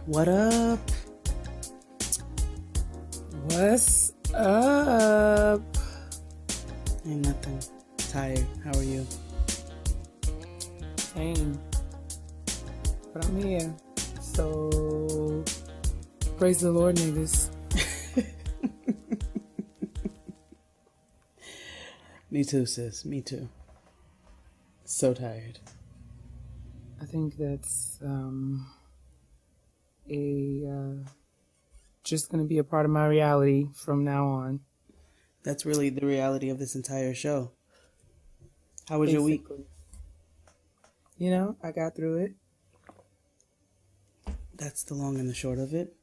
What up? What's up? Ain't nothing. Tired. How are you? Same. But I'm here. So, praise the Lord, niggas. Me too, sis. Me too. So tired. I think that's just going to be a part of my reality from now on. That's really the reality of this entire show. How was your week? You know, I got through it. That's the long and the short of it.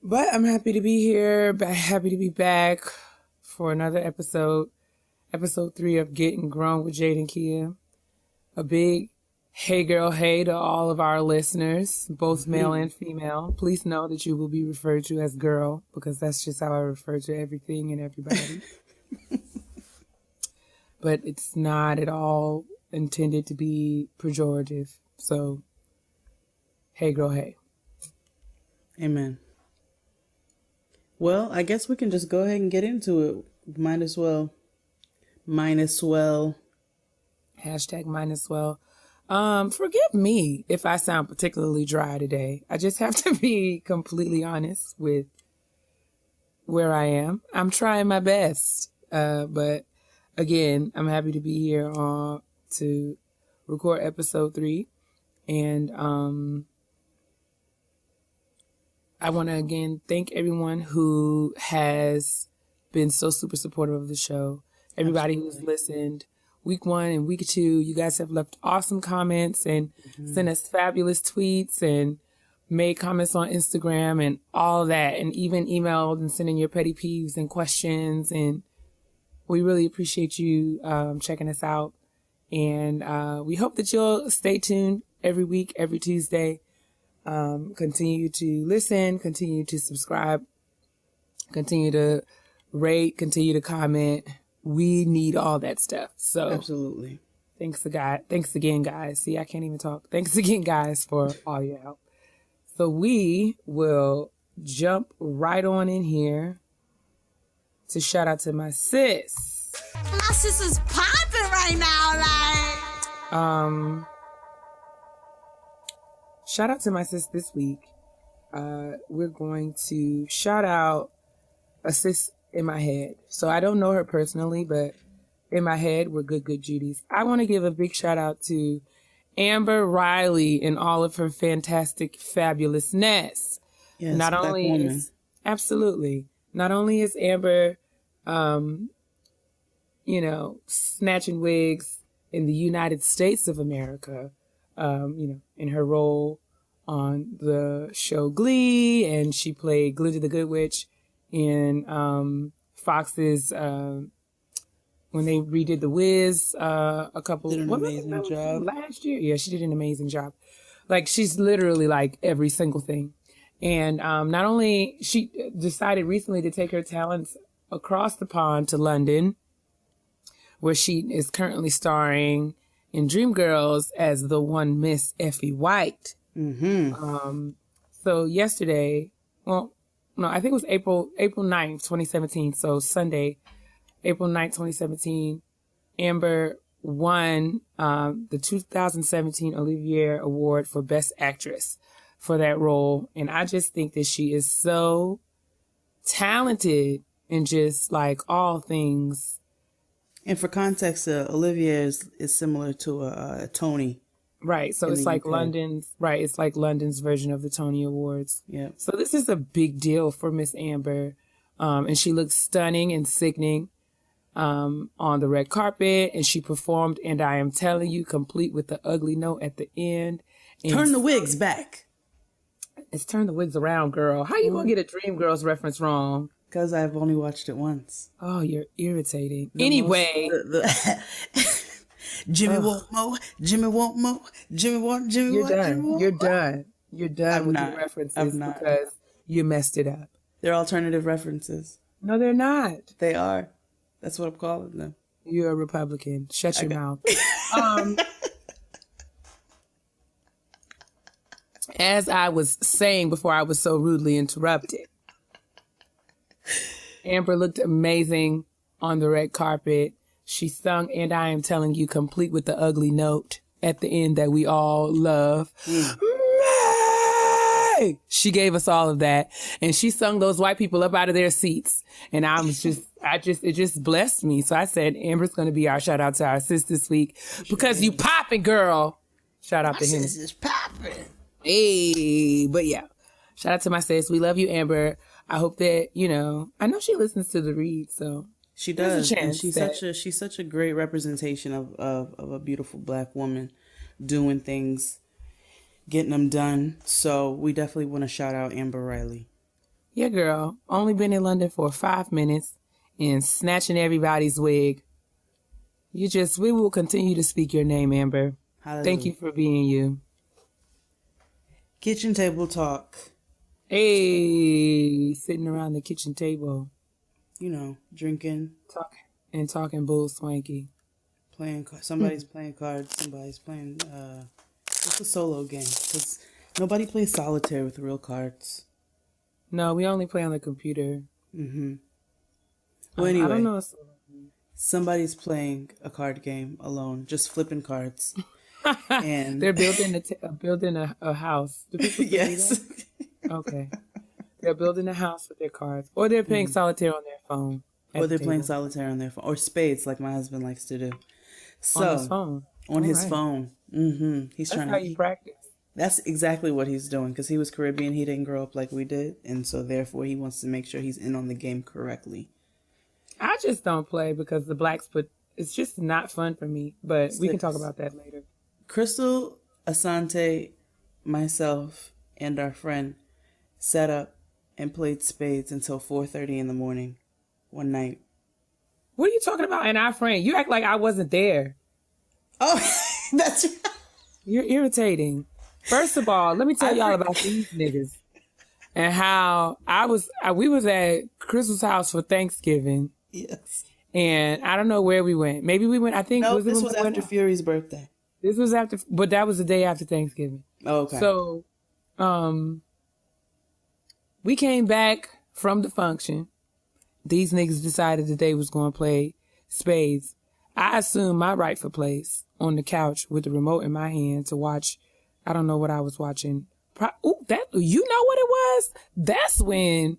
But I'm happy to be here, happy to be back for another episode 3 of Getting Grown with Jade and Keia. A big hey girl hey to all of our listeners, both male and female. Please know that you will be referred to as girl, because that's just how I refer to everything and everybody. But it's not at all intended to be pejorative. So, hey girl hey. Amen. Well, I guess we can just go ahead and get into it. Might as well. Hashtag might as well. Forgive me if I sound particularly dry today. I just have to be completely honest with where I am. I'm trying my best. But again, I'm happy to be here to record episode 3. And I want to again thank everyone who has been so super supportive of the show. Everybody who's listened. Week 1 and week 2, you guys have left awesome comments and sent us fabulous tweets and made comments on Instagram and all that, and even emailed and sending your petty peeves and questions. And we really appreciate you checking us out. And we hope that you'll stay tuned every week, every Tuesday. Continue to listen, continue to subscribe, continue to rate, continue to comment. We need all that stuff. So absolutely. Thanks again, guys. See, I can't even talk. Thanks again, guys, for all your help. So we will jump right on in here to shout out to my sis. My sis is popping right now, Shout out to my sis this week. We're going to shout out a sis in my head. So I don't know her personally, but in my head, we're good Judies. I want to give a big shout out to Amber Riley and all of her fantastic fabulousness. Yes, not only is Amber, snatching wigs in the United States of America, in her role on the show Glee, and she played Glinda the Good Witch in Fox's when they redid The Wiz did an amazing job last year. Yeah, she did an amazing job. Like, she's literally like every single thing. And not only, she decided recently to take her talents across the pond to London, where she is currently starring in Dreamgirls as the one Miss Effie White. So yesterday, I think it was April 9th, 2017. So Sunday, April 9th, 2017, Amber won the 2017 Olivier Award for Best Actress for that role. And I just think that she is so talented in just like all things. And for context, Olivier is similar to a Tony. Right. So it's like London's version of the Tony Awards. Yeah. So this is a big deal for Miss Amber. And she looks stunning and sickening on the red carpet. And she performed, and I am telling you, complete with the ugly note at the end. And turn the wigs back. It's turn the wigs around, girl. How you going to get a Dreamgirls reference wrong? Because I've only watched it once. Oh, you're irritating. Anyway. Jimmy want more. Jimmy want more. Jimmy want. Jimmy You're want. done. Jimmy want. You're done. You're done with not. your references I'm not. because you messed it up. They're alternative references. No, they're not. They are. That's what I'm calling them. You're a Republican. Shut your mouth. as I was saying before I was so rudely interrupted, Amber looked amazing on the red carpet. She sung And I Am Telling You, complete with the ugly note at the end that we all love. May! She gave us all of that. And she sung those white people up out of their seats. And it just blessed me. So I said, Amber's going to be our shout out to our sis this week because you popping, girl. Shout out to him. Sis is popping. Hey, but yeah, shout out to my sis. We love you, Amber. I hope that, I know she listens to the read, so she does. And she's such a great representation of a beautiful Black woman doing things, getting them done. So we definitely want to shout out Amber Riley. Yeah, girl. Only been in London for 5 minutes and snatching everybody's wig. We will continue to speak your name, Amber. Hallelujah. Thank you for being you. Kitchen Table Talk. Hey, sitting around the kitchen table. Drinking. Talking bull swanky. Somebody's playing cards. Somebody's playing, it's a solo game. Because nobody plays solitaire with real cards. No, we only play on the computer. Mm-hmm. Well, anyway. I don't know. Somebody's playing a card game alone, just flipping cards. And they're building a house. Do people yes. Okay. They're building a house with their cards. Or they're playing solitaire on their phone. Or they're playing solitaire on their phone. Or spades, like my husband likes to do. So, on his phone. On his phone. Mm-hmm. That's how you practice. That's exactly what he's doing. Because he was Caribbean. He didn't grow up like we did. And so, therefore, he wants to make sure he's in on the game correctly. I just don't play because the blacks it's just not fun for me. But we can talk about that later. Crystal, Asante, myself, and our friend sat up and played spades until 4:30 in the morning one night. What are you talking about? And our friend, you act like I wasn't there. Oh, that's right. You're irritating. First of all, let me tell y'all about these niggas and how we was at Crystal's house for Thanksgiving. Yes. And I don't know where we went. Maybe we went, I think. No, this was after Fury's birthday. This was after, but that was the day after Thanksgiving. Oh, okay. So, we came back from the function. These niggas decided that they was going to play spades. I assumed my rightful place on the couch with the remote in my hand to watch. I don't know what I was watching. You know what it was? That's when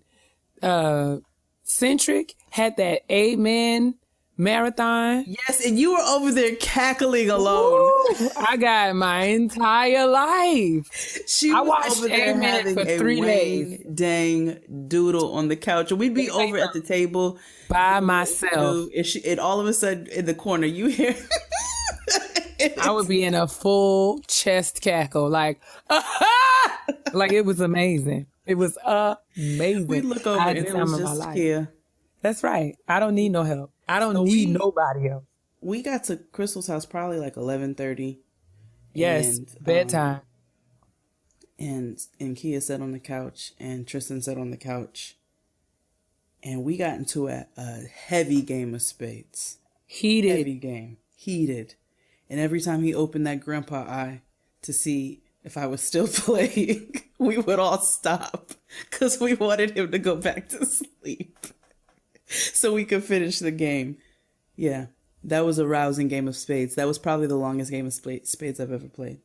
Centric had that Amen marathon. Yes, and you were over there cackling alone. Ooh, I got my entire life. I watched Amen for 3 days. Dang doodle on the couch. And we'd be over at the table by myself. And all of a sudden in the corner, you hear... I would be in a full chest cackle, like it was amazing. It was amazing. We look over and it was just Keia. That's right. I don't need no help. I don't need nobody else. We got to Crystal's house probably like 11:30. Yes, and, bedtime. And Keia sat on the couch and Tristan sat on the couch. And we got into a heavy game of spades. Heated. Heavy game. Heated. And every time he opened that grandpa eye to see if I was still playing, we would all stop because we wanted him to go back to sleep so we could finish the game. Yeah, that was a rousing game of spades. That was probably the longest game of spades I've ever played.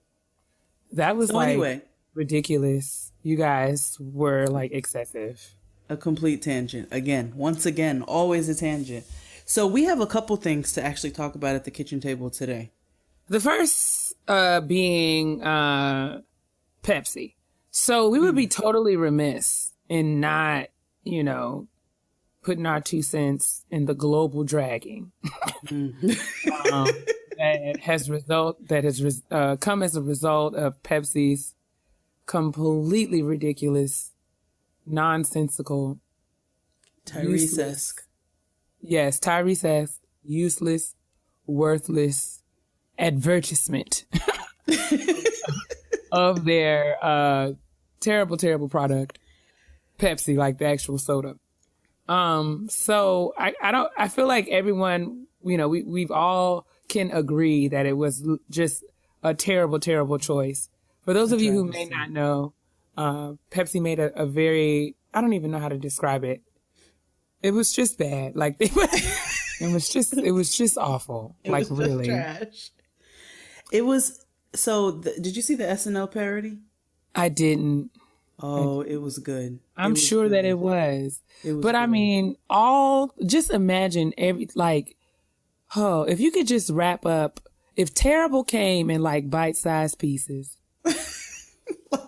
That was ridiculous. You guys were excessive. A complete tangent. Once again, always a tangent. So we have a couple things to actually talk about at the kitchen table today. The first being Pepsi. So we would be totally remiss in not, putting our 2 cents in the global dragging that has come as a result of Pepsi's completely ridiculous, nonsensical, Tyrese-esque. Yes, Tyrese-esque, useless, worthless advertisement of their terrible, terrible product, Pepsi, like the actual soda. So I feel like everyone, we've all can agree that it was just a terrible, terrible choice For those of you who may not know, Pepsi made a very, I don't even know how to describe it. It was just bad. Like it was just awful. It like was really just trash. It was did you see the SNL parody? I didn't. Oh, it was good. I'm sure that it was. It was but good. I mean, just imagine if you could just wrap up, if Terrible came in like bite-sized pieces.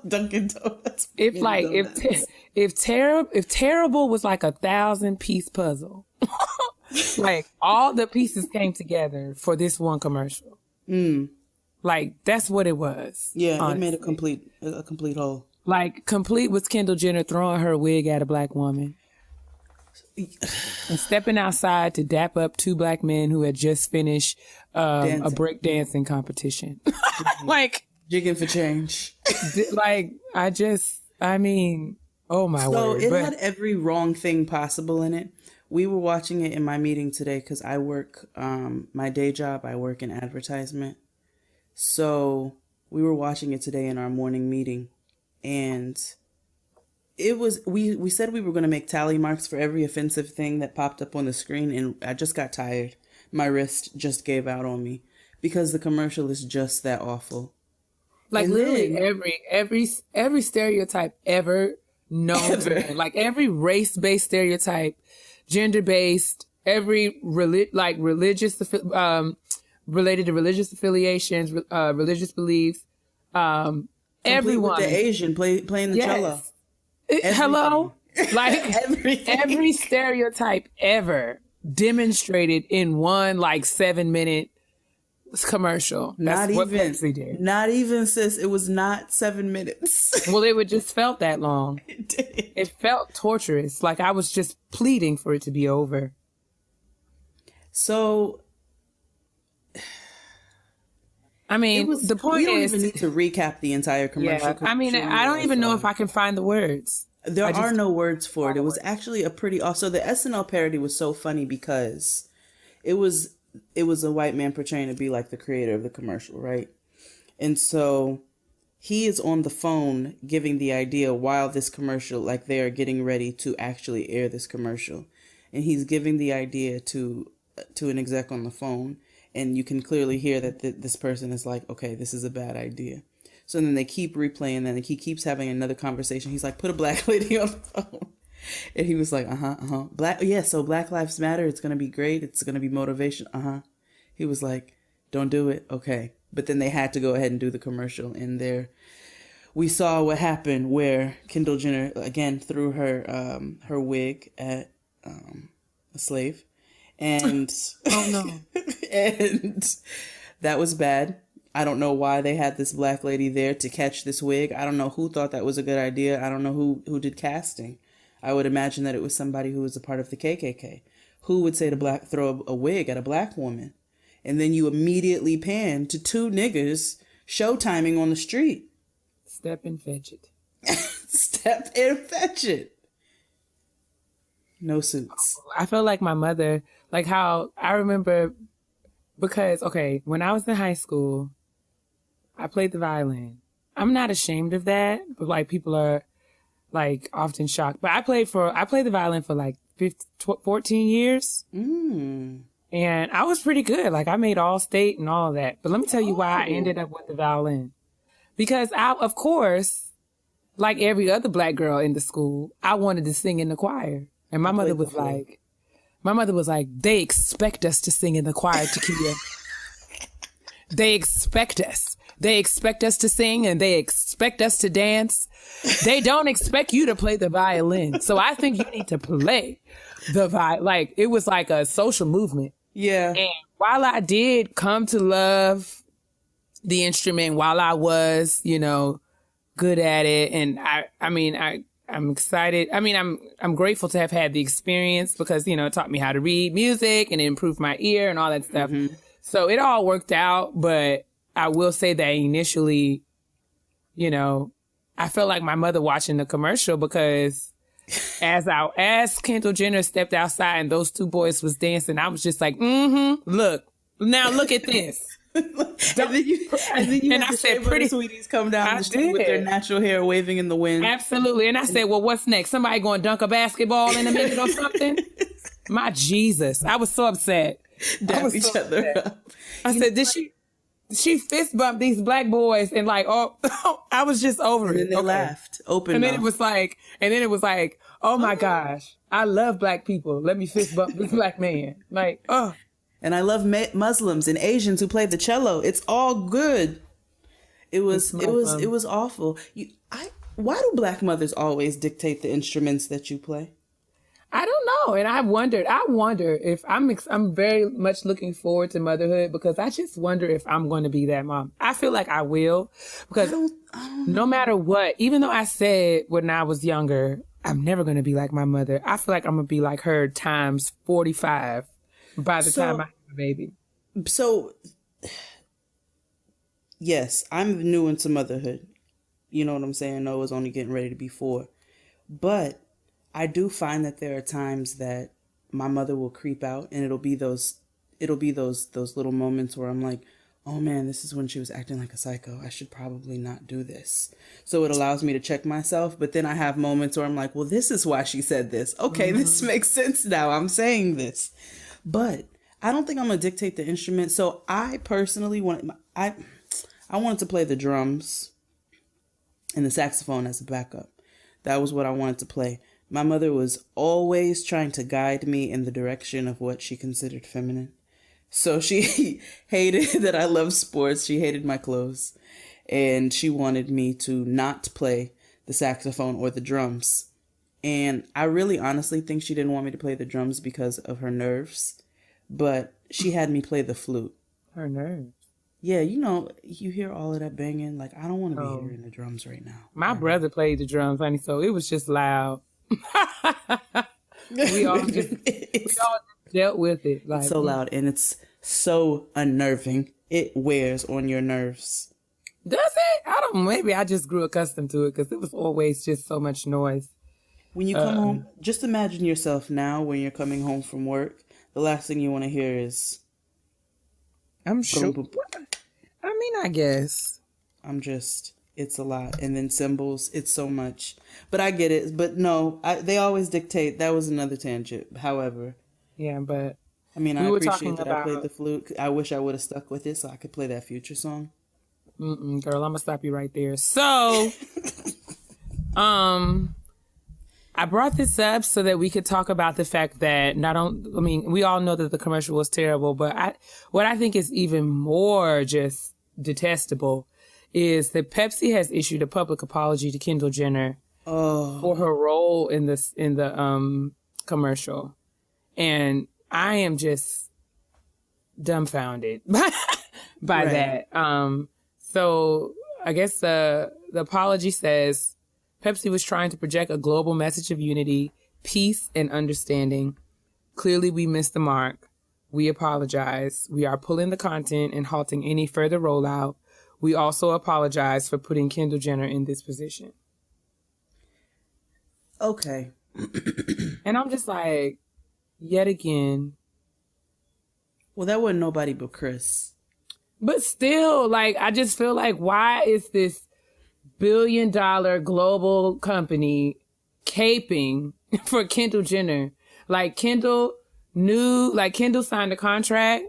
Dunkin' Donuts. If Terrible was like 1,000-piece puzzle, like all the pieces came together for this one commercial. Like that's what it was. Yeah, honestly. It made a complete whole. Like complete with Kendall Jenner throwing her wig at a black woman and stepping outside to dap up two black men who had just finished a break dancing competition. Like jigging for change. Like I mean, oh my word. So it had every wrong thing possible in it. We were watching it in my meeting today because I work, my day job, I work in advertisement. So we were watching it today in our morning meeting. And it was, we said we were going to make tally marks for every offensive thing that popped up on the screen. And I just got tired. My wrist just gave out on me because the commercial is just that awful. Like and literally then, every stereotype ever known. Like every race-based stereotype, gender-based, every religious, related to religious affiliations, religious beliefs, everyone. With the Asian playing the cello. Hello? Like every stereotype ever demonstrated in one 7-minute commercial. That's what Pepsi did. Not even, sis. It was not 7 minutes. Well, it just felt that long. It did. It felt torturous. Like I was just pleading for it to be over. So, I mean, the point we don't is, even need to recap the entire commercial. Yeah, I mean, I don't even know if I can find the words. There are no words for it. It was actually a pretty. Also, the SNL parody was so funny because it was a white man portraying to be like the creator of the commercial, right? And so he is on the phone giving the idea while this commercial, like they are getting ready to actually air this commercial, and he's giving the idea to an exec on the phone. And you can clearly hear that this person is like, okay, this is a bad idea. So then they keep replaying that, and he keeps having another conversation. He's like, put a black lady on the phone. And he was like, so Black Lives Matter. It's going to be great. It's going to be motivation. He was like, don't do it. Okay. But then they had to go ahead and do the commercial. And there we saw what happened where Kendall Jenner, again, threw her wig at a slave. And oh no. And that was bad. I don't know why they had this black lady there to catch this wig. I don't know who thought that was a good idea. I don't know who did casting. I would imagine that it was somebody who was a part of the KKK. Who would say to throw a wig at a black woman? And then you immediately pan to two niggas showtiming on the street. Step and fetch it. Step and fetch it. No suits. I feel like my mother, like how I remember, because, okay, when I was in high school, I played the violin. I'm not ashamed of that, but like people are like often shocked. But I played the violin for like 14 years. And I was pretty good. Like I made all state and all that. But let me tell you why I ended up with the violin. Because of course, like every other black girl in the school, I wanted to sing in the choir. And my mother was like, they expect us to sing in the choir, Keia. They expect us. They expect us to sing and they expect us to dance. They don't expect you to play the violin. So I think you need to play the violin. Like, it was like a social movement. Yeah. And while I did come to love the instrument, while I was, good at it, and I'm excited. I mean, I'm grateful to have had the experience because, it taught me how to read music and it improved my ear and all that stuff. Mm-hmm. So it all worked out. But I will say that initially, I felt like my mother watching the commercial because as Kendall Jenner stepped outside and those two boys was dancing, I was just like, look at this. And then you And had I the said, Shea Butter Sweeties come down the street with their natural hair waving in the wind. Absolutely. And I said, well, what's next? Somebody going to dunk a basketball in a minute or something? My Jesus. I was so upset. Dap each other up. I said, did she fist bump these black boys? And like, oh, I was just over it. And then they laughed. Open And then mouth. it was like, oh my gosh, I love black people. Let me fist bump this black man. Like, oh. And I love Muslims and Asians who play the cello. It's all good. It was awful. Why do black mothers always dictate the instruments that you play? I don't know. And I wonder if I'm very much looking forward to motherhood, because I just wonder if I'm going to be that mom. I feel like I will, because no matter what, even though I said when I was younger, I'm never going to be like my mother, I feel like I'm going to be like her times 45 by the time I have a baby. So, yes, I'm new into motherhood. You know what I'm saying? Noah's only getting ready to be 4. But I do find that there are times that my mother will creep out, and it'll be those little moments where I'm like, oh man, this is when she was acting like a psycho. I should probably not do this. So it allows me to check myself. But then I have moments where I'm like, well, this is why she said this. Okay, this makes sense now. I'm saying this. But I don't think I'm going to dictate the instrument. So I personally I wanted to play the drums and the saxophone as a backup. That was what I wanted to play. My mother was always trying to guide me in the direction of what she considered feminine. So she hated that I love sports. She hated my clothes. And she wanted me to not play the saxophone or the drums. And I really honestly think she didn't want me to play the drums because of her nerves. But she had me play the flute. Her nerves? Yeah, you hear all of that banging. Like, I don't want to be hearing the drums right now. My brother played the drums, honey, so it was just loud. we all just dealt with it. Like, it's so loud, and it's so unnerving. It wears on your nerves. Does it? I don't. Maybe I just grew accustomed to it because it was always just so much noise. When you come home, just imagine yourself now when you're coming home from work. The last thing you want to hear is, I'm sure. I mean, I guess. It's a lot. And then cymbals, it's so much. But I get it. But no, they always dictate. That was another tangent. However. Yeah, but. I mean, I appreciate that I played the flute. I wish I would have stuck with it so I could play that Future song. Girl, I'm going to stop you right there. So, I brought this up so that we could talk about the fact that we all know that the commercial was terrible, but what I think is even more just detestable is that Pepsi has issued a public apology to Kendall Jenner for her role in the commercial. And I am just dumbfounded by that. So I guess the apology says Pepsi was trying to project a global message of unity, peace, and understanding. Clearly, we missed the mark. We apologize. We are pulling the content and halting any further rollout. We also apologize for putting Kendall Jenner in this position. Okay. And I'm just like, yet again. Well, that wasn't nobody but Chris. But still, like, I just feel like, why is this billion-dollar global company caping for Kendall Jenner? Like, Kendall signed a contract.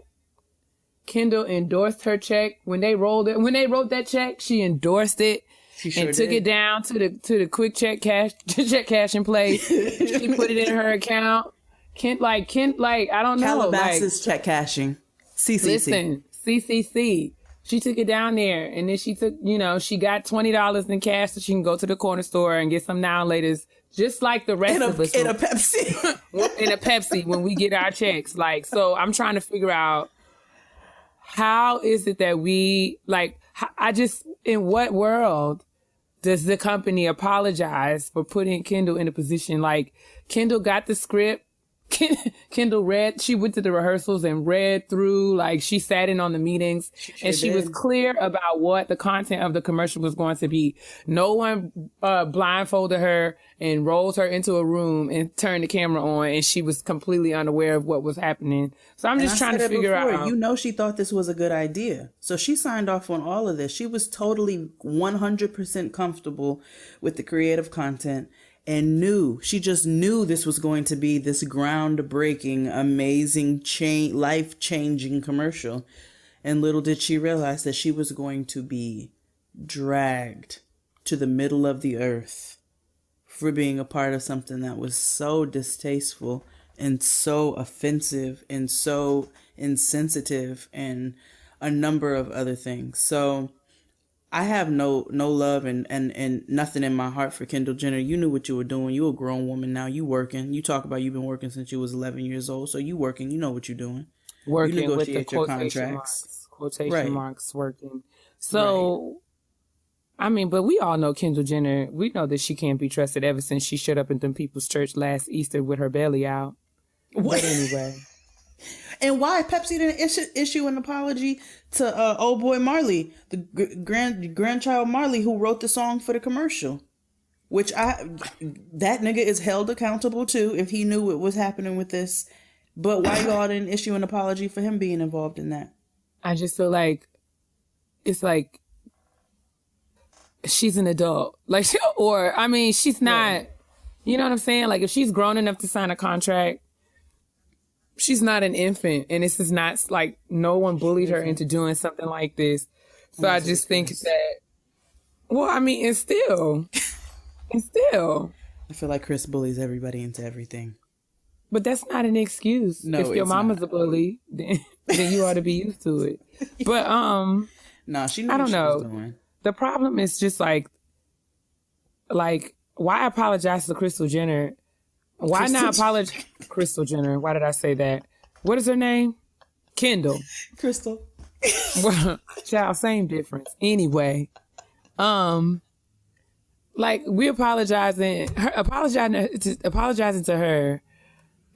Kendall endorsed her check. When they wrote that check, she endorsed it. She sure took it down to the quick check cashing place. She put it in her account. I don't know. Calabasas check cashing. CCC. Listen, CCC. She took it down there, and then she took, she got $20 in cash so she can go to the corner store and get some now and laters, just like the rest of us. In a Pepsi. In a Pepsi when we get our checks. Like, so I'm trying to figure out, how is it that in what world does the company apologize for putting Kendall in a position? Like, Kendall got the script. Kendall read, she went to the rehearsals and read through, like she sat in on the meetings and she was clear about what the content of the commercial was going to be. No one blindfolded her and rolled her into a room and turned the camera on, and she was completely unaware of what was happening. So I'm just trying to figure out. You know, she thought this was a good idea. So she signed off on all of this. She was totally 100% comfortable with the creative content. And she just knew this was going to be this groundbreaking, amazing, life-changing commercial. And little did she realize that she was going to be dragged to the middle of the earth for being a part of something that was so distasteful and so offensive and so insensitive and a number of other things. So I have no love and nothing in my heart for Kendall Jenner. You knew what you were doing. You a grown woman now. You working. You talk about you've been working since you was 11 years old. So you working. You know what you're doing. Working you with the quotation marks, working. So, right. I mean, but we all know Kendall Jenner. We know that she can't be trusted ever since she showed up in them people's church last Easter with her belly out. What? But anyway. And why Pepsi didn't issue an apology to old boy Marley, the grandchild Marley, who wrote the song for the commercial, which that nigga is held accountable too if he knew what was happening with this. But why y'all didn't issue an apology for him being involved in that? I just feel like it's like she's an adult, like, or I mean, she's not. You know what I'm saying? Like, if she's grown enough to sign a contract. She's not an infant, and this is not like no one bullied her into doing something like this. So I just think that, well, I mean, and still, I feel like Chris bullies everybody into everything. But that's not an excuse. No, if your mama's a bully, then you ought to be used to it. But no, she knew I don't know. Was doing. The problem is just like why apologize to Crystal Jenner? Why not apologize? Crystal Jenner. Why did I say that? What is her name? Kendall. Crystal. Well, child, same difference. Anyway, like we apologizing to her.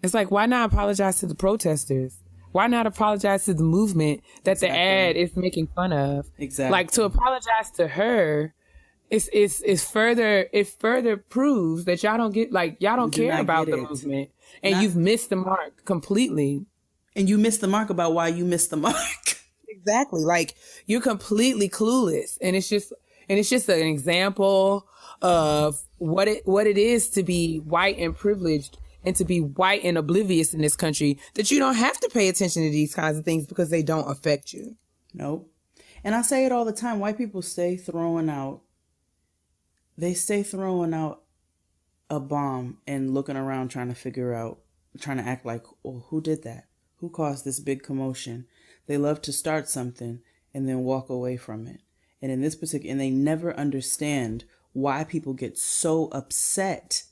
It's like, why not apologize to the protesters? Why not apologize to the movement that the ad is making fun of? Exactly. Like, to apologize to her. It further proves that y'all don't care about the movement, and you've missed the mark completely. And you missed the mark about why you missed the mark. Exactly. Like, you're completely clueless, and it's just an example of what it is to be white and privileged and to be white and oblivious in this country, that you don't have to pay attention to these kinds of things because they don't affect you. Nope. And I say it all the time. White people stay throwing out a bomb and looking around trying to act like, oh, who did that? Who caused this big commotion? They love to start something and then walk away from it. And and they never understand why people get so upset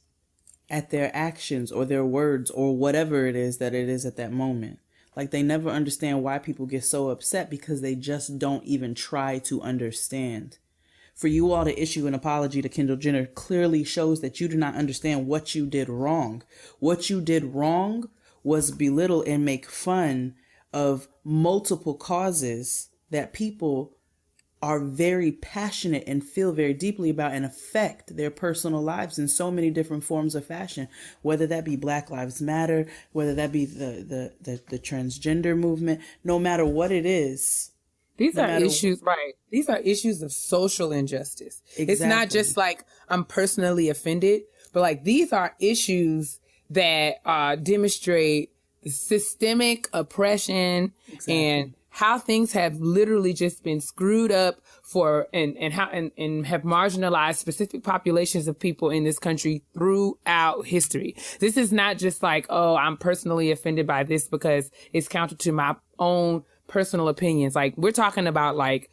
at their actions or their words or whatever it is that it is at that moment. Like, they never understand why people get so upset because they just don't even try to understand. For you all to issue an apology to Kendall Jenner clearly shows that you do not understand what you did wrong. What you did wrong was belittle and make fun of multiple causes that people are very passionate and feel very deeply about and affect their personal lives in so many different forms of fashion, whether that be Black Lives Matter, whether that be the transgender movement, no matter what it is. These are issues, right? These are issues of social injustice. Exactly. It's not just like I'm personally offended, but like these are issues that demonstrate the systemic oppression and how things have literally just been screwed up and have marginalized specific populations of people in this country throughout history. This is not just like, oh, I'm personally offended by this because it's counter to my own personal opinions. Like, we're talking about like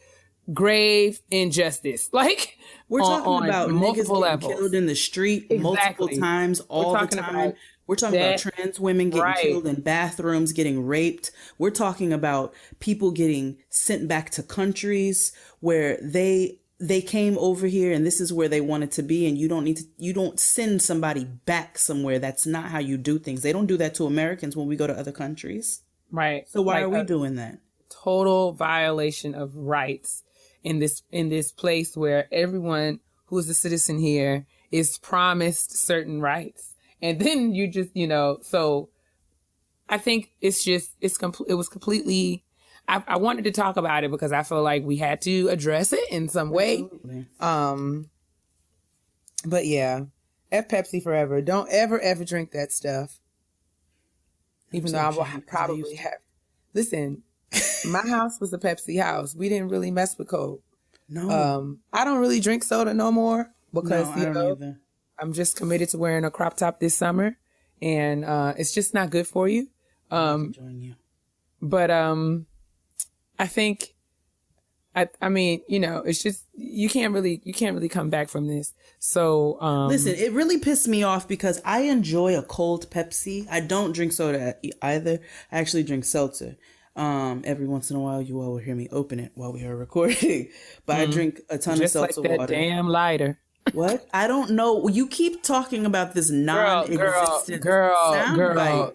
grave injustice. Like, we're talking about multiple levels, killed in the street multiple times all the time. We're talking about trans women getting killed in bathrooms, getting raped. We're talking about people getting sent back to countries where they they came over here and this is where they wanted to be, and you don't send somebody back somewhere. That's not how you do things. They don't do that to Americans when we go to other countries. Right. So why Like are we doing that? Total violation of rights in this place where everyone who is a citizen here is promised certain rights. And then you just, so I think it was completely, I wanted to talk about it because I feel like we had to address it in some way. Absolutely. But yeah, F Pepsi forever. Don't ever drink that stuff. Even though I will probably have. Listen, my house was a Pepsi house. We didn't really mess with Coke. No. I don't really drink soda no more because I don't either. I'm just committed to wearing a crop top this summer, and it's just not good for you. I'm enjoying you. But I think, I mean, it's just you can't really come back from this. So listen, it really pissed me off because I enjoy a cold Pepsi. I don't drink soda either. I actually drink seltzer. Every once in a while, you all will hear me open it while we are recording. But I drink a ton of seltzer like that water. Damn lighter. What? I don't know. You keep talking about this non-existent girl.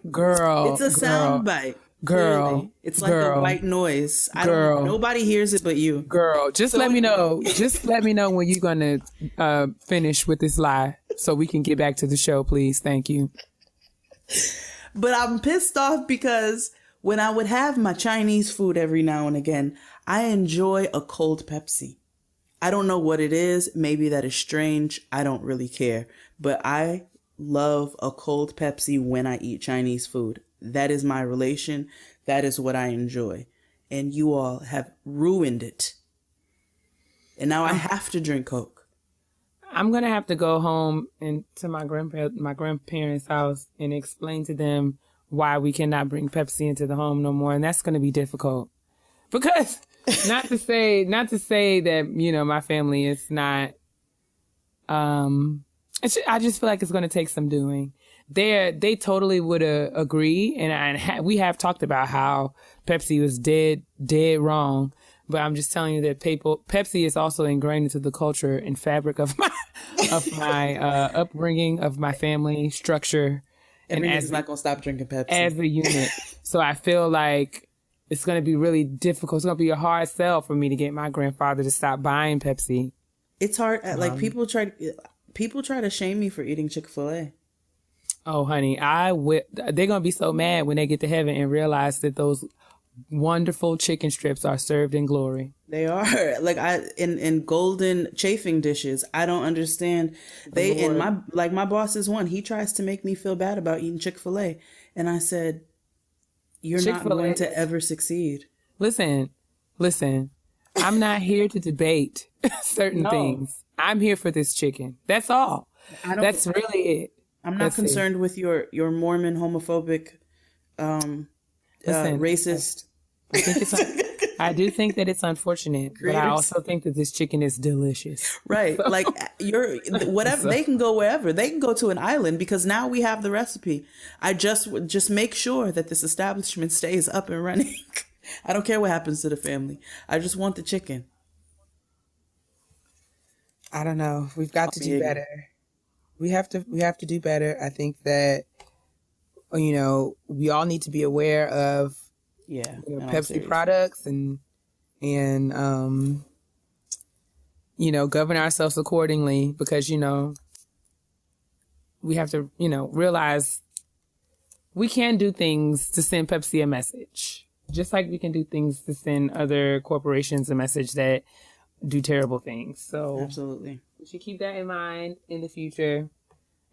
It's a sound bite. Girl. Clearly. It's like a white noise. Nobody hears it but you. Girl, just let me know. Just let me know when you're going to finish with this lie so we can get back to the show, please. Thank you. But I'm pissed off because when I would have my Chinese food every now and again, I enjoy a cold Pepsi. I don't know what it is. Maybe that is strange. I don't really care. But I love a cold Pepsi when I eat Chinese food. That is my relation. That is what I enjoy. And you all have ruined it. And now I have to drink Coke. I'm going to have to go home and to my grandparents' house and explain to them why we cannot bring Pepsi into the home no more. And that's going to be difficult. Because not to say that, my family is not, I just feel like it's going to take some doing. They totally would agree. And we have talked about how Pepsi was dead wrong. But I'm just telling you that Pepsi is also ingrained into the culture and fabric of my upbringing, of my family structure. Everybody's not going to stop drinking Pepsi. As a unit. So I feel like it's going to be really difficult. It's going to be a hard sell for me to get my grandfather to stop buying Pepsi. It's hard. Like people try to shame me for eating Chick-fil-A. Oh, honey, they're going to be so mad when they get to heaven and realize that those wonderful chicken strips are served in glory. They are like in golden chafing dishes. I don't understand. My boss is one. He tries to make me feel bad about eating Chick-fil-A, and I said, "You're not going to ever succeed." Listen. I'm not here to debate certain things. I'm here for this chicken. That's all. That's really it. I'm not concerned with your Mormon homophobic, racist. I do think that it's unfortunate, but I also think that this chicken is delicious. Right. So. Like whatever, they can go wherever. They can go to an island because now we have the recipe. I just make sure that this establishment stays up and running. I don't care what happens to the family. I just want the chicken. I don't know. We've got to do better. We have to do better. I think that, we all need to be aware of Pepsi products and govern ourselves accordingly because, we have to, realize we can do things to send Pepsi a message, just like we can do things to send other corporations a message that do terrible things. So absolutely. We should keep that in mind in the future.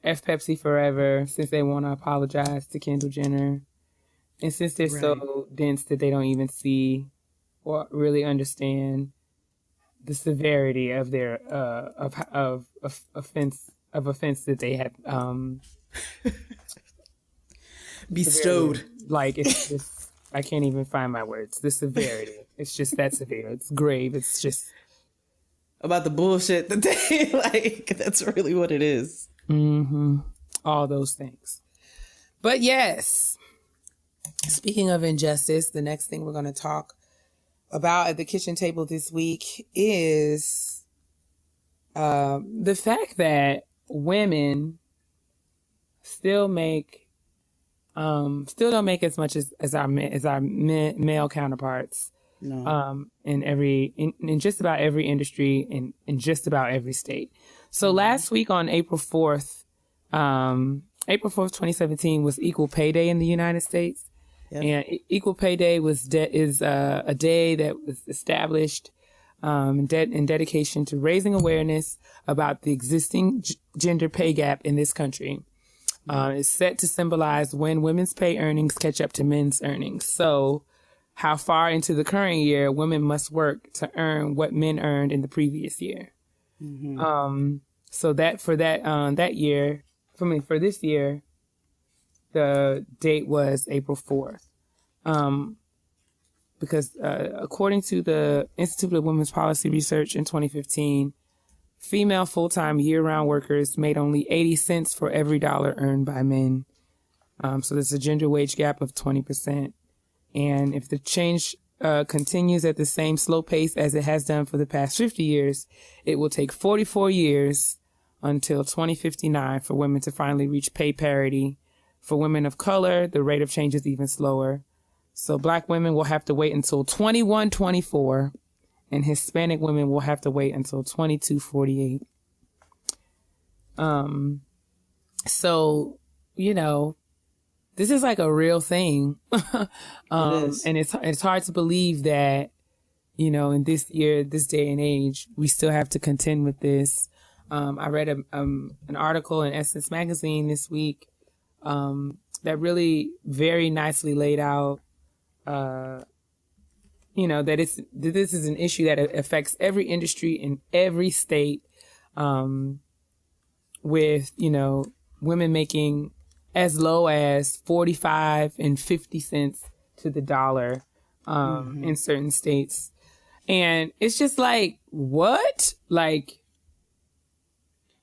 F Pepsi forever, since they want to apologize to Kendall Jenner. And since they're so dense that they don't even see or really understand the severity of their of offense that they have bestowed. Severity. Like it's just I can't even find my words. The severity. It's just that severe. It's grave. It's just about the bullshit that they like. That's really what it is. Mm-hmm. All those things. But yes, speaking of injustice, the next thing we're going to talk about at the kitchen table this week is The fact that women still don't make as much as our male counterparts. No. In just about every industry in just about every state. So last week on April 4th, 2017 was Equal Pay Day in the United States. Yep. And Equal Pay Day is a day that was established in dedication to raising awareness about the existing gender pay gap in this country. It's set to symbolize when women's pay earnings catch up to men's earnings. So how far into the current year women must work to earn what men earned in the previous year. Mm-hmm. So that for this year, the date was April 4th. Because according to the Institute of Women's Policy Research in 2015, female full-time year-round workers made only 80 cents for every dollar earned by men. So there's a gender wage gap of 20%. And if the change continues at the same slow pace as it has done for the past 50 years, it will take 44 years until 2059 for women to finally reach pay parity. For women of color, the rate of change is even slower. So Black women will have to wait until 2124, and Hispanic women will have to wait until 2248. So, this is like a real thing. And it's hard to believe that, in this day and age, we still have to contend with this. I read an article in Essence Magazine this week that really very nicely laid out, that this is an issue that affects every industry in every state, with, women making as low as 45 and 50 cents to the dollar in certain states. And it's just like, what? Like,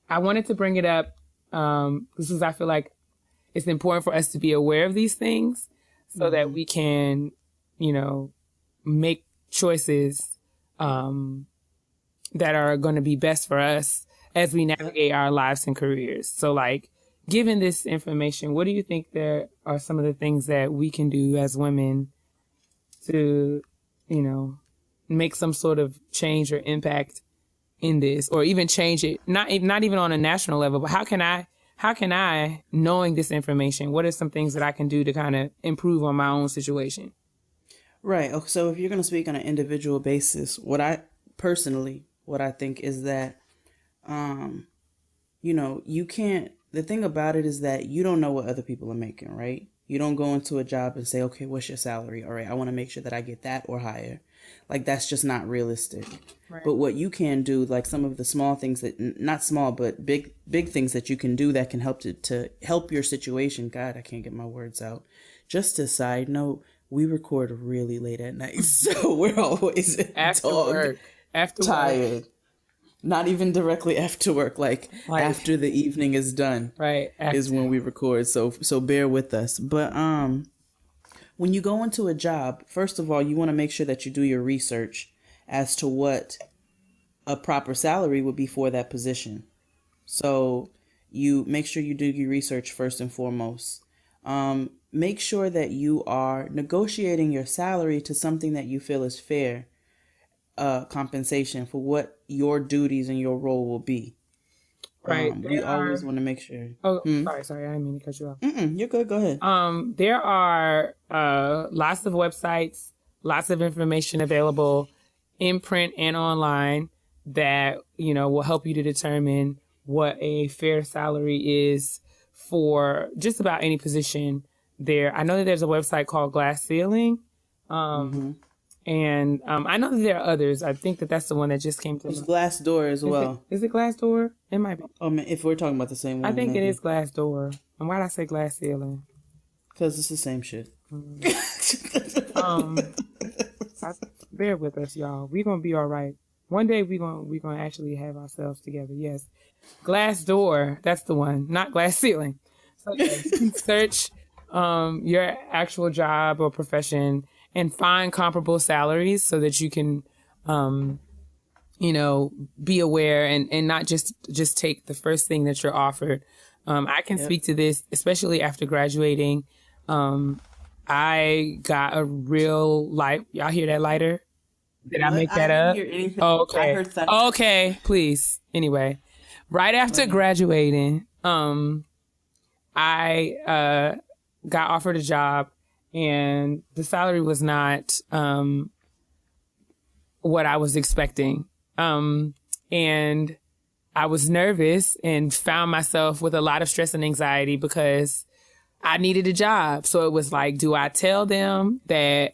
I wanted to bring it up because I feel like it's important for us to be aware of these things so that we can, make choices that are going to be best for us as we navigate our lives and careers. So, like, given this information, what do you think there are some of the things that we can do as women to, make some sort of change or impact in this, or even change it, not even on a national level, but how can I, knowing this information, what are some things that I can do to kind of improve on my own situation? Right. So if you're going to speak on an individual basis, what I think is that, you can't, the thing about it is that you don't know what other people are making, right? You don't go into a job and say, okay, what's your salary? All right, I want to make sure that I get that or higher. Like, that's just not realistic. Right. But what you can do, like some of the small things that, not small, but big things that you can do that can help to help your situation. God, I can't get my words out. Just a side note, we record really late at night, so we're always after tired. Work. Not even directly after work, like after the evening is done, right? Is when we record. So bear with us. But when you go into a job, first of all, you want to make sure that you do your research as to what a proper salary would be for that position. So you make sure you do your research first and foremost. Make sure that you are negotiating your salary to something that you feel is fair compensation for what your duties and your role will be. Right. We always want to make sure. Oh, sorry. I didn't mean to cut you off. You're good. Go ahead. There are lots of websites, lots of information available in print and online that, will help you to determine what a fair salary is for just about any position there. I know that there's a website called Glass Ceiling. And I know that there are others. I think that that's the one that just came to There's Glassdoor as well. Is it Glassdoor? It might be. If we're talking about the same one. I think it is Glassdoor. And why did I say Glass Ceiling? Because it's the same shit. Bear with us, y'all. We're going to be all right. One day we're gonna actually have ourselves together. Yes. Glassdoor. That's the one. Not Glass Ceiling. So you can search your actual job or profession and find comparable salaries so that you can, be aware and not just take the first thing that you're offered. I can speak to this, especially after graduating. I got a real light. Y'all hear that lighter? Did I make that up? I didn't hear anything. Oh, okay. I heard that. Okay, please. Anyway, right after graduating, I got offered a job, and the salary was not what I was expecting. And I was nervous and found myself with a lot of stress and anxiety because I needed a job. So it was like, do I tell them that,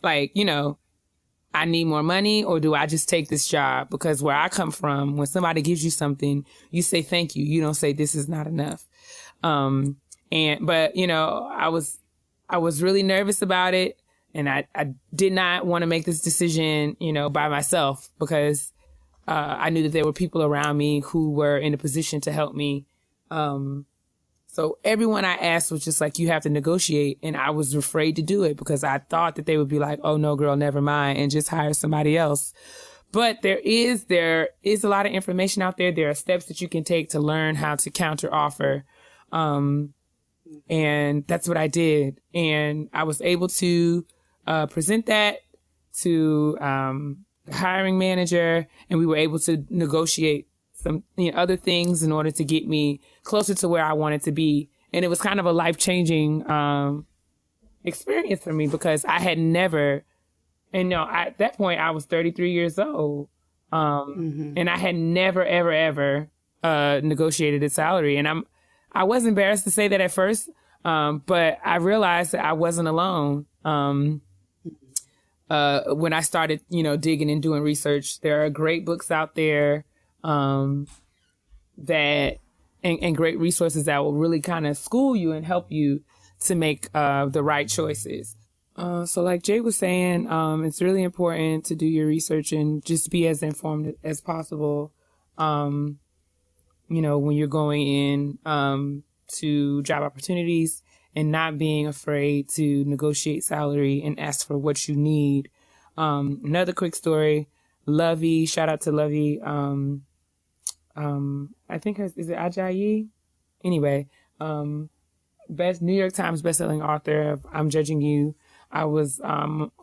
I need more money, or do I just take this job? Because where I come from, when somebody gives you something, you say thank you. You don't say this is not enough. But I was really nervous about it, and I did not want to make this decision, by myself, because I knew that there were people around me who were in a position to help me. So everyone I asked was just like, you have to negotiate. And I was afraid to do it because I thought that they would be like, oh no, girl, never mind, and just hire somebody else. But there is a lot of information out there. There are steps that you can take to learn how to counter offer. And that's what I did. And I was able to present that to the hiring manager, and we were able to negotiate some other things in order to get me closer to where I wanted to be. And it was kind of a life-changing experience for me, because I had never, at that point I was 33 years old, and I had never, ever, ever negotiated a salary. And I was embarrassed to say that at first, but I realized that I wasn't alone. When I started, digging and doing research, there are great books out there that and great resources that will really kind of school you and help you to make the right choices. So like Jay was saying, it's really important to do your research and just be as informed as possible, when you're going in to job opportunities, and not being afraid to negotiate salary and ask for what you need. Another quick story, Lovey, shout out to Lovey. I think is it Ajayi? Anyway, New York Times bestselling author of I'm Judging You. I was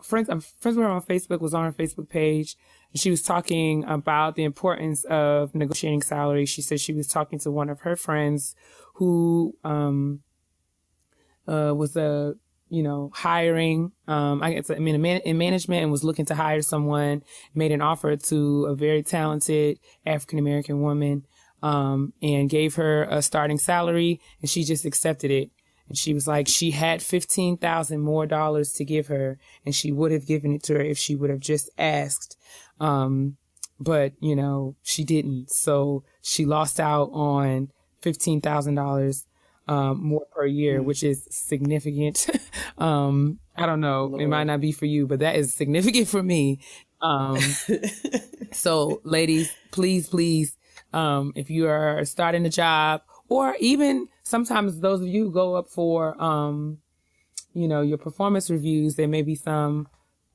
friends with her on Facebook, was on her Facebook page. And she was talking about the importance of negotiating salary. She said she was talking to one of her friends who was hiring, in management, and was looking to hire someone, made an offer to a very talented African-American woman, and gave her a starting salary, and she just accepted it. And she was like, she had $15,000 more to give her, and she would have given it to her if she would have just asked. But she didn't. So she lost out on $15,000 more per year, which is significant. I don't know. Lord. It might not be for you, but that is significant for me. So ladies, please, if you are starting a job, or even sometimes those of you who go up for, your performance reviews, there may be some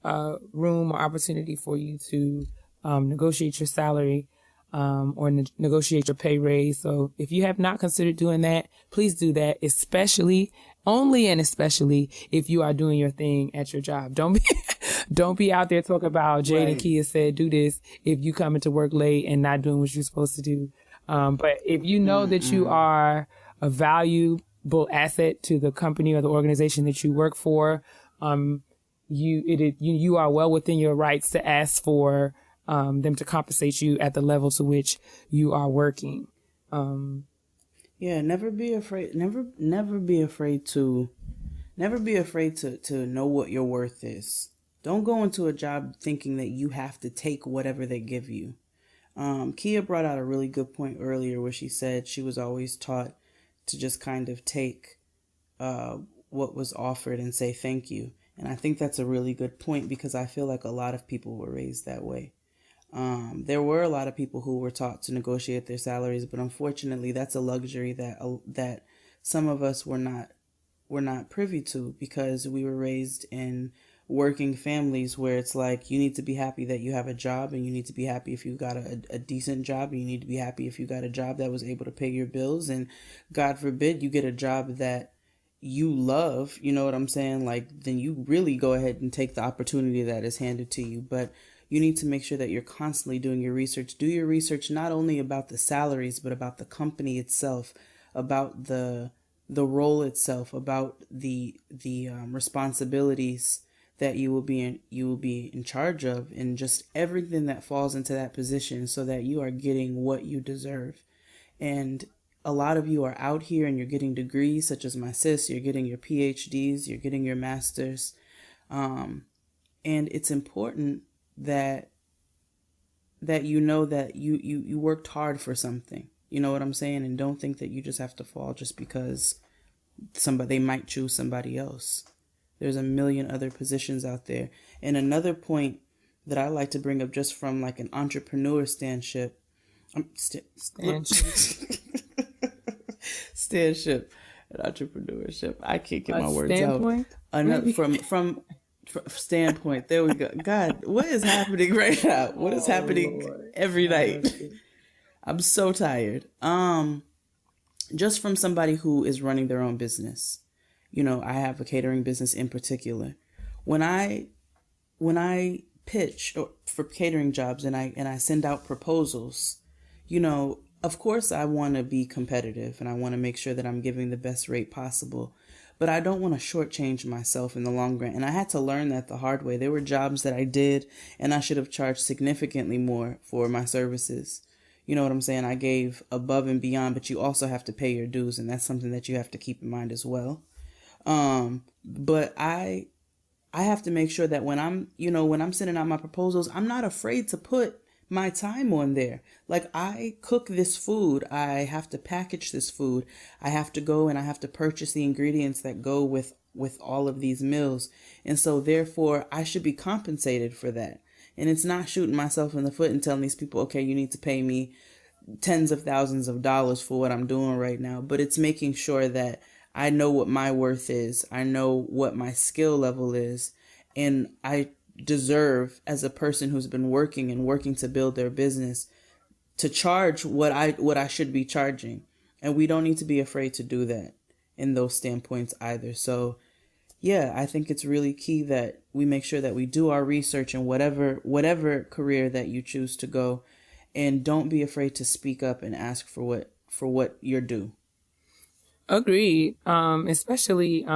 room or opportunity for you to negotiate your salary, or negotiate your pay raise. So if you have not considered doing that, please do that, especially if you are doing your thing at your job. Don't be out there talking about Jade and Keia said do this if you come into work late and not doing what you're supposed to do. But if you know that you are a valuable asset to the company or the organization that you work for, you are well within your rights to ask for them to compensate you at the level to which you are working. Never be afraid to know what your worth is. Don't go into a job thinking that you have to take whatever they give you. Keia brought out a really good point earlier where she said she was always taught to just kind of take what was offered and say thank you. And I think that's a really good point, because I feel like a lot of people were raised that way. There were a lot of people who were taught to negotiate their salaries, but unfortunately that's a luxury that some of us were not privy to, because we were raised in working families where it's like you need to be happy that you have a job, and you need to be happy if you got a decent job, and you need to be happy if you got a job that was able to pay your bills, and God forbid you get a job that you love, you know what I'm saying? Like, then you really go ahead and take the opportunity that is handed to you. But you need to make sure that you're constantly doing your research. Do your research not only about the salaries, but about the company itself, about the role itself, about the responsibilities that you will be in charge of, and just everything that falls into that position, so that you are getting what you deserve. And a lot of you are out here and you're getting degrees, such as my sis. You're getting your PhDs, you're getting your masters, and it's important that you know that you worked hard for something. You know what I'm saying? And don't think that you just have to fall just because they might choose somebody else. There's a million other positions out there. And another point that I like to bring up, just from like an entrepreneur standship, standship and entrepreneurship. I can't get my words out. Another from standpoint. There we go. God, what is happening right now? What is happening every night? I'm so tired. Just from somebody who is running their own business. You know, I have a catering business in particular. When I pitch for catering jobs and I send out proposals, you know, of course I want to be competitive and I want to make sure that I'm giving the best rate possible, but I don't want to shortchange myself in the long run. And I had to learn that the hard way. There were jobs that I did and I should have charged significantly more for my services. You know what I'm saying? I gave above and beyond, but you also have to pay your dues, and that's something that you have to keep in mind as well. But I have to make sure that when I'm sending out my proposals, I'm not afraid to put my time on there. Like, I cook this food, I have to package this food, I have to go and I have to purchase the ingredients that go with all of these meals. And so therefore I should be compensated for that. And it's not shooting myself in the foot and telling these people, okay, you need to pay me tens of thousands of dollars for what I'm doing right now. But it's making sure that I know what my worth is. I know what my skill level is. And I deserve, as a person who's been working to build their business, to charge what I should be charging. And we don't need to be afraid to do that in those standpoints either. So yeah, I think it's really key that we make sure that we do our research in whatever career that you choose to go, and don't be afraid to speak up and ask for what you're due. Agreed. Especially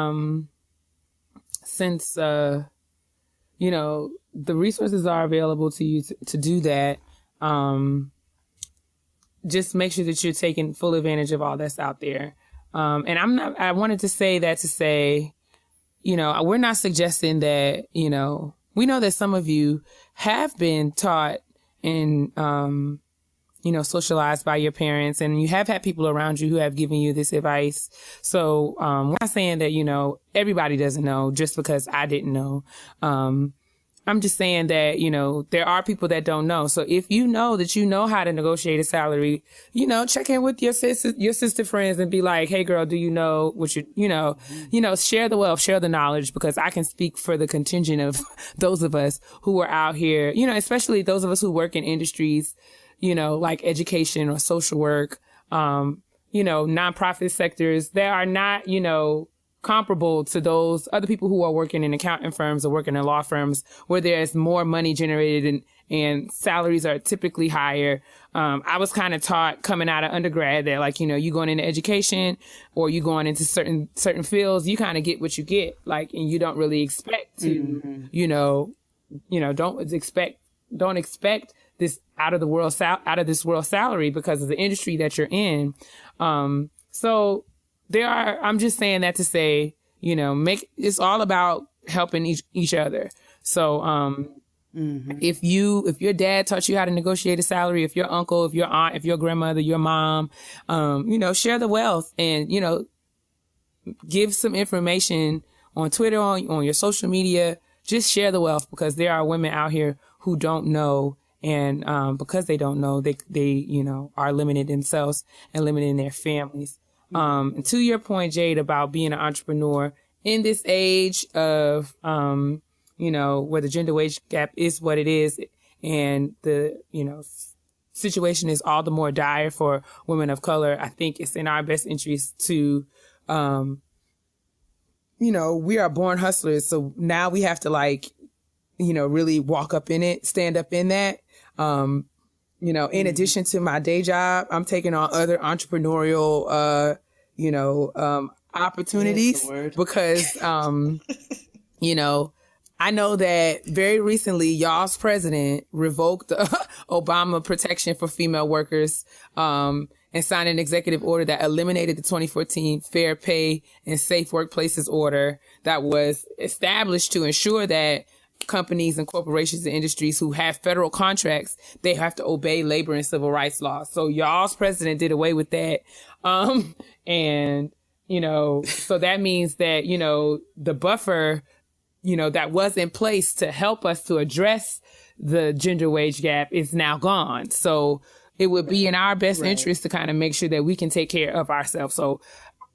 since you know, the resources are available to you to do that. Just make sure that you're taking full advantage of all that's out there. And I wanted to say that to say, you know, we're not suggesting that, you know, we know that some of you have been taught and, you know, socialized by your parents, and you have had people around you who have given you this advice. So, we're not saying that, you know, everybody doesn't know just because I didn't know. I'm just saying that, you know, there are people that don't know. So if you know that you know how to negotiate a salary, you know, check in with your sister friends and be like, hey girl, do you know what you know, share the wealth, share the knowledge, because I can speak for the contingent of those of us who are out here, you know, especially those of us who work in industries, you know, like education or social work, you know, nonprofit sectors that are not, you know, comparable to those other people who are working in accounting firms or working in law firms where there's more money generated and salaries are typically higher. I was kind of taught coming out of undergrad that, like, you know, you going into education or you going into certain fields, you kind of get what you get, like, and you don't really expect to, you know, don't expect this out of this world salary because of the industry that you're in. So I'm just saying that to say, you know, it's all about helping each other. So, if your dad taught you how to negotiate a salary, if your uncle, if your aunt, if your grandmother, your mom, you know, share the wealth and, you know, give some information on Twitter, on your social media, just share the wealth, because there are women out here who don't know. And, because they don't know, they, you know, are limiting themselves and limiting their families. And to your point, Jade, about being an entrepreneur in this age of, where the gender wage gap is what it is, and the, situation is all the more dire for women of color, I think it's in our best interest to, we are born hustlers. So now we have to really walk up in it, stand up in that. In addition to my day job, I'm taking on other entrepreneurial, opportunities because, I know that very recently y'all's president revoked the Obama protection for female workers, and signed an executive order that eliminated the 2014 Fair Pay and Safe Workplaces order that was established to ensure that companies and corporations and industries who have federal contracts, they have to obey labor and civil rights laws. So y'all's president did away with that. And, so that means that, the buffer, that was in place to help us to address the gender wage gap is now gone. So it would be in our best interest to kind of make sure that we can take care of ourselves. So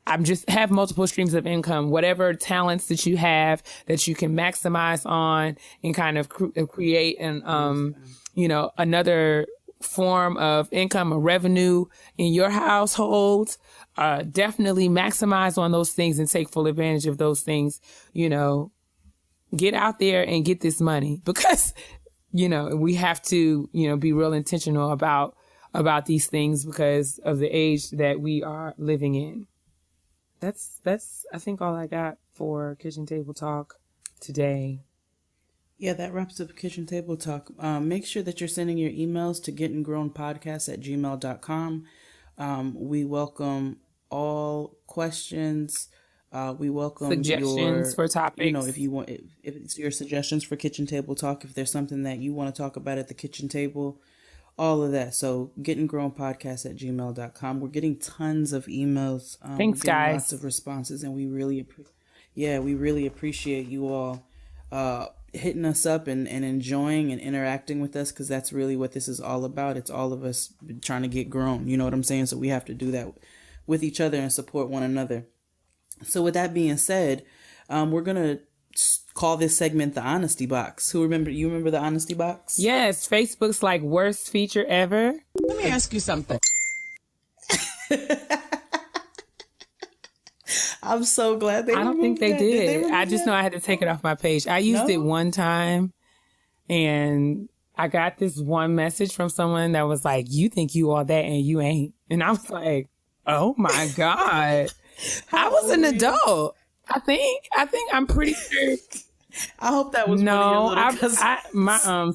I'm just have multiple streams of income, whatever talents that you have that you can maximize on and kind of create an, another form of income or revenue in your household. Definitely maximize on those things and take full advantage of those things, get out there and get this money because, we have to, be real intentional about these things because of the age that we are living in. That's I think all I got for Kitchen Table Talk today. Yeah, that wraps up Kitchen Table Talk. Make sure that you're sending your emails to gettinggrownpodcast@gmail.com. We welcome all questions. We welcome suggestions for topics. If you want, if it's your suggestions for Kitchen Table Talk, if there's something that you want to talk about at the kitchen table, all of that. So gettinggrownpodcast@gmail.com. We're getting tons of emails. Thanks, guys. Lots of responses, and we really appreciate you all hitting us up and enjoying and interacting with us, because that's really what this is all about. It's all of us trying to get grown. You know what I'm saying? So we have to do that with each other and support one another. So with that being said, we're going to call this segment the Honesty Box. You remember the Honesty Box? Yes, Facebook's worst feature ever. Let me ask you something. I'm so glad I don't think they did. I just know I had to take it off my page. I used it one time and I got this one message from someone that was like, "You think you all that and you ain't." And I was like, oh my God. I was an adult. I think I'm pretty sure. I hope that was no.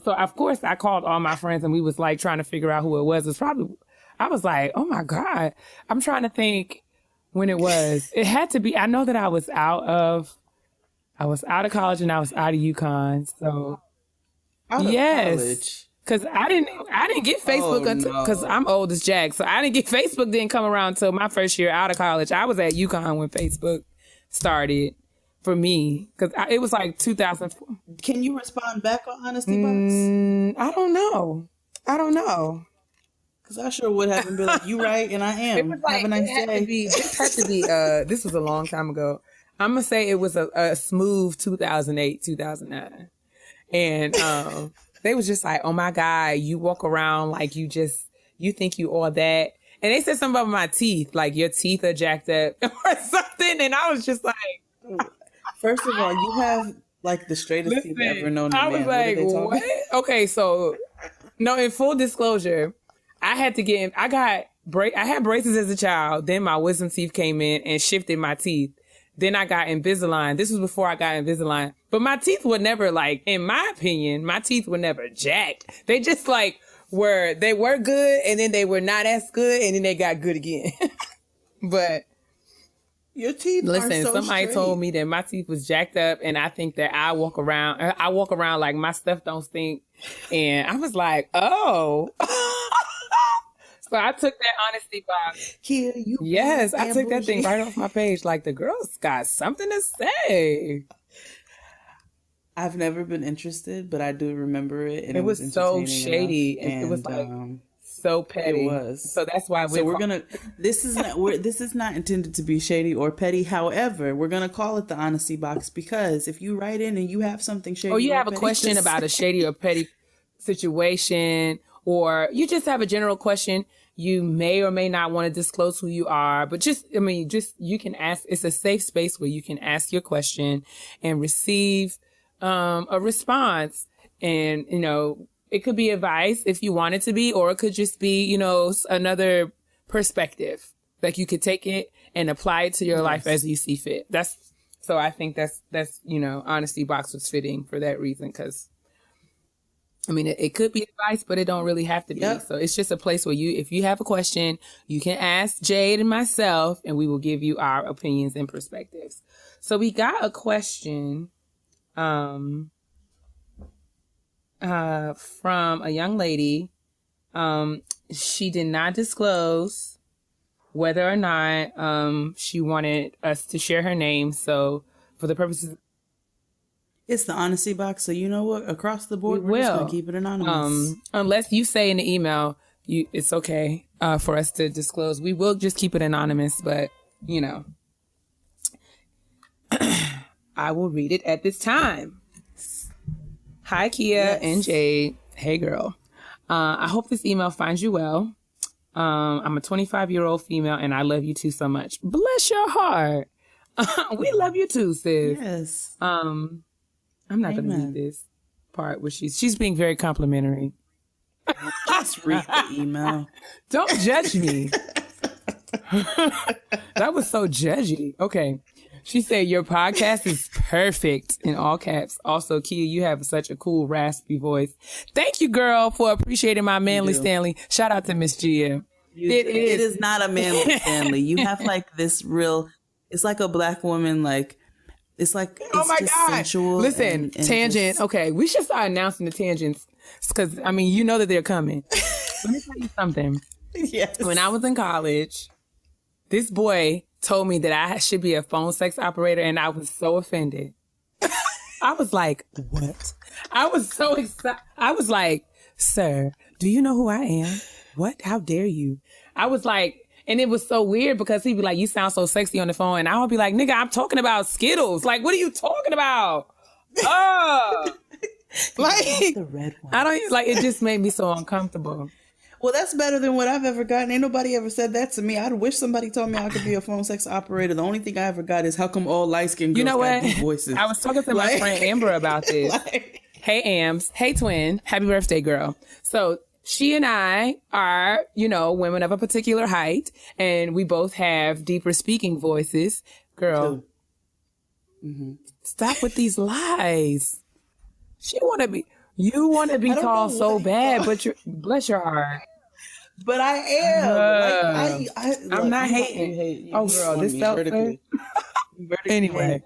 So of course I called all my friends and we was trying to figure out who it was. I was like, oh my God. I'm trying to think when it was. It had to be. I know that I was out of college and I was out of UConn. So college. Because I didn't get Facebook until, because I'm old as Jack. So I didn't get Facebook, didn't come around until my first year out of college. I was at UConn when Facebook started for me, because it was 2004. Can you respond back on Honesty Box? I don't know. Because I sure would have been like, you right, and I am. Have a nice day. This had to be, this was a long time ago. I'm going to say it was a smooth 2008, 2009. And they was just like, oh my God, you walk around like you think you all that. And they said something about my teeth, like your teeth are jacked up or something. And I was just like, first of all, you have the straightest teeth I've ever known. I was like, what? Okay, so no, in full disclosure, I had braces as a child. Then my wisdom teeth came in and shifted my teeth. Then I got Invisalign. This was before I got Invisalign. But my teeth were never in my opinion, my teeth were never jacked. They just they were good and then they were not as good and then they got good again. But your teeth listen, are so somebody straight. told me that my teeth was jacked up and I think that I walk around like my stuff don't stink. And I was like, oh. So I took that honesty box. Keia, yes, I took that thing right off my page. The girl's got something to say. I've never been interested, but I do remember it. And it was so shady. And, it was so petty. It was. So that's why So we're gonna. This is not intended to be shady or petty. However, we're gonna call it the honesty box because if you write in and you have something shady, or you or have a petty question to about a say- shady or petty situation, or you just have a general question, you may or may not want to disclose who you are, but just you can ask. It's a safe space where you can ask your question and receive a response. And, it could be advice if you want it to be, or it could just be, another perspective. Like you could take it and apply it to your life as you see fit. So I think that's, honesty box was fitting for that reason. Because it could be advice, but it don't really have to be. Yep. So it's just a place where if you have a question, you can ask Jade and myself, and we will give you our opinions and perspectives. So we got a question, from a young lady. She did not disclose whether or not, she wanted us to share her name. So for the purposes, it's the honesty box. So you know what? Across the board, We we're just will. gonna keep it anonymous. unless you say in the email, it's okay, for us to disclose. We will just keep it anonymous, but I will read it at this time. Hi, Keia and Jade. Hey, girl. I hope this email finds you well. I'm a 25-year-old female, and I love you too so much. Bless your heart. We love you too, sis. Yes. I'm not going to read this part where she's being very complimentary. Just read the email. Don't judge me. That was so judgy. Okay. She said, your podcast is perfect, in all caps. Also, Keia, you have such a cool, raspy voice. Thank you, girl, for appreciating my manly Stanley. Shout out to Miss Gia. It is not a manly Stanley. You have like this real, it's like a black woman, like, it's like, it's oh my just God. sensual. Listen, and tangent. just- Okay, we should start announcing the tangents because, you know that they're coming. Let me tell you something. Yes. When I was in college, this boy told me that I should be a phone sex operator, and I was so offended. I was like, what? I was so excited. I was like, sir, do you know who I am? What? How dare you? I was like, and it was so weird because he'd be like, you sound so sexy on the phone. And I would be like, nigga, I'm talking about Skittles. Like, what are you talking about? Oh, like, the red one. I don't like, it just made me so uncomfortable. Well, that's better than what I've ever gotten. Ain't nobody ever said that to me. I wish somebody told me I could be a phone sex operator. The only thing I ever got is how come all light-skinned girls You know got what? deep voices? I was talking to my friend Amber about this. Hey, Ams. Hey, twin. Happy birthday, girl. So she and I are, women of a particular height, and we both have deeper speaking voices. Girl, stop with these lies. You want to be tall so bad, but bless your heart. But I am. I'm not hating. Oh, girl, this felt vertically. Anyway.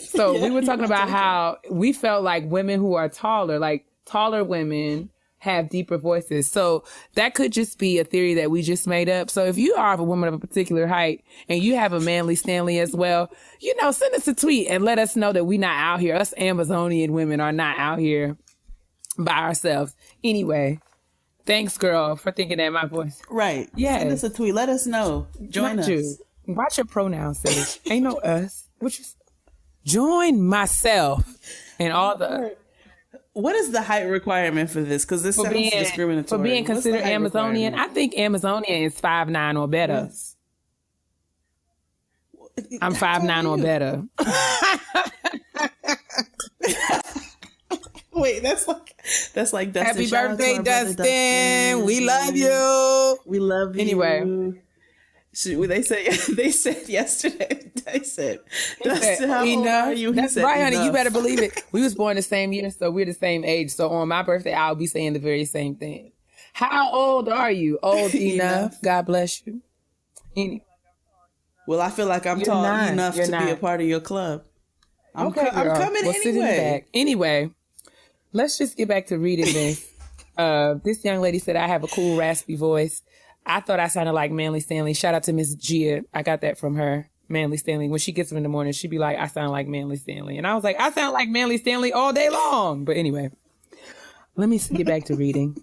So we were talking about how we felt like women who are taller, like taller women have deeper voices. So that could just be a theory that we just made up. So if you are a woman of a particular height and you have a manly Stanley as well, send us a tweet and let us know that we're not out here. Us Amazonian women are not out here by ourselves. Anyway, thanks, girl, for thinking that my voice. Right. Yes. Send us a tweet. Let us know. Join Not us. you. Watch your pronouns, sis. Ain't no us. Join myself and all the... What is the height requirement for this? Because this sounds discriminatory. For being What's the considered height Amazonian, requirement? I think Amazonian is 5'9" or better. Yes. I'm 5'9" or better. Wait, that's like Dustin. Happy Shout out to birthday, our brother Dustin. We love you. We love you. Anyway. They said yesterday. They said, Dustin, how old Enough. are you? He That's said, right, honey. You enough. better believe it. We was born the same year, so we're the same age. So on my birthday, I'll be saying the very same thing. How old are you? Old enough. God bless you. Anyway. Well, I feel like I'm You're tall not. enough You're to be not. a part of your club. I'm Okay, I'm girl. coming Well, sit in the anyway. back. Anyway, let's just get back to reading this. This young lady said, I have a cool, raspy voice. I thought I sounded like Manly Stanley. Shout out to Miss Gia. I got that from her, Manly Stanley. When she gets up in the morning, she'd be like, I sound like Manly Stanley. And I was like, I sound like Manly Stanley all day long. But anyway, let me get back to reading.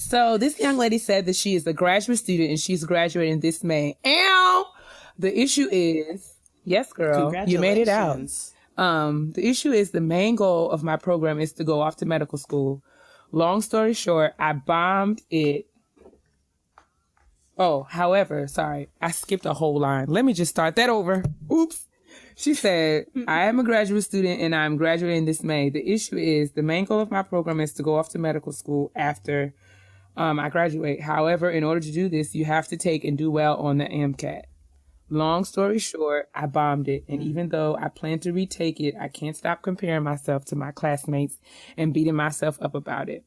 So this young lady said that she is a graduate student and she's graduating this May. Ow! The issue is, yes, girl, you made it out. The issue is the main goal of my program is to go off to medical school. Long story short, I bombed it. Oh, however, sorry, I skipped a whole line. Let me just start that over. Oops. She said, I am a graduate student and I'm graduating this May. The issue is the main goal of my program is to go off to medical school after I graduate. However, in order to do this, you have to take and do well on the MCAT. Long story short, I bombed it. And even though I plan to retake it, I can't stop comparing myself to my classmates and beating myself up about it.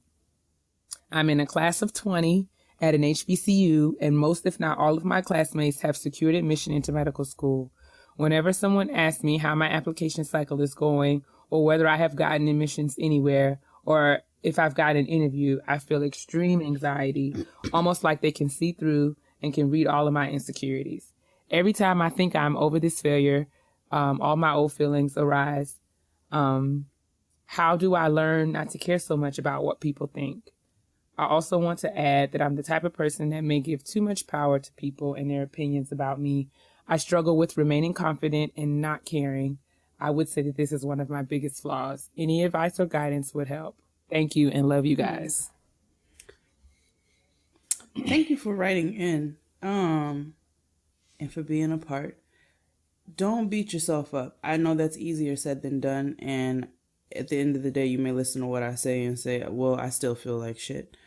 I'm in a class of 20 at an HBCU, and most, if not all of my classmates have secured admission into medical school. Whenever someone asks me how my application cycle is going or whether I have gotten admissions anywhere or if I've got an interview, I feel extreme anxiety, almost like they can see through and can read all of my insecurities. Every time I think I'm over this failure, all my old feelings arise. How do I learn not to care so much about what people think? I also want to add that I'm the type of person that may give too much power to people and their opinions about me. I struggle with remaining confident and not caring. I would say that this is one of my biggest flaws. Any advice or guidance would help. Thank you and love you guys. Thank you for writing in and for being a part. Don't beat yourself up. I know that's easier said than done. And at the end of the day, you may listen to what I say and say, well, I still feel like shit.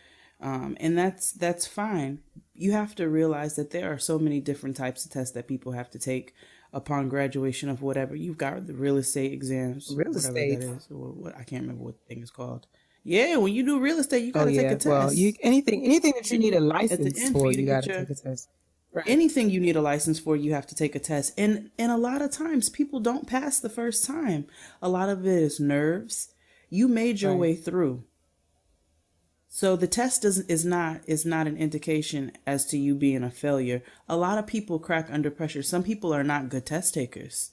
And that's fine. You have to realize that there are so many different types of tests that people have to take upon graduation of whatever. You've got the real estate exams. Real estate. That is, or what, I can't remember what the thing is called. Yeah, when you do real estate, you got to take a test. Well, anything that you need a license for, you got to take a test. Right. Anything you need a license for, you have to take a test. And a lot of times people don't pass the first time. A lot of it is nerves. You made your way through. So the test is not an indication as to you being a failure. A lot of people crack under pressure. Some people are not good test takers.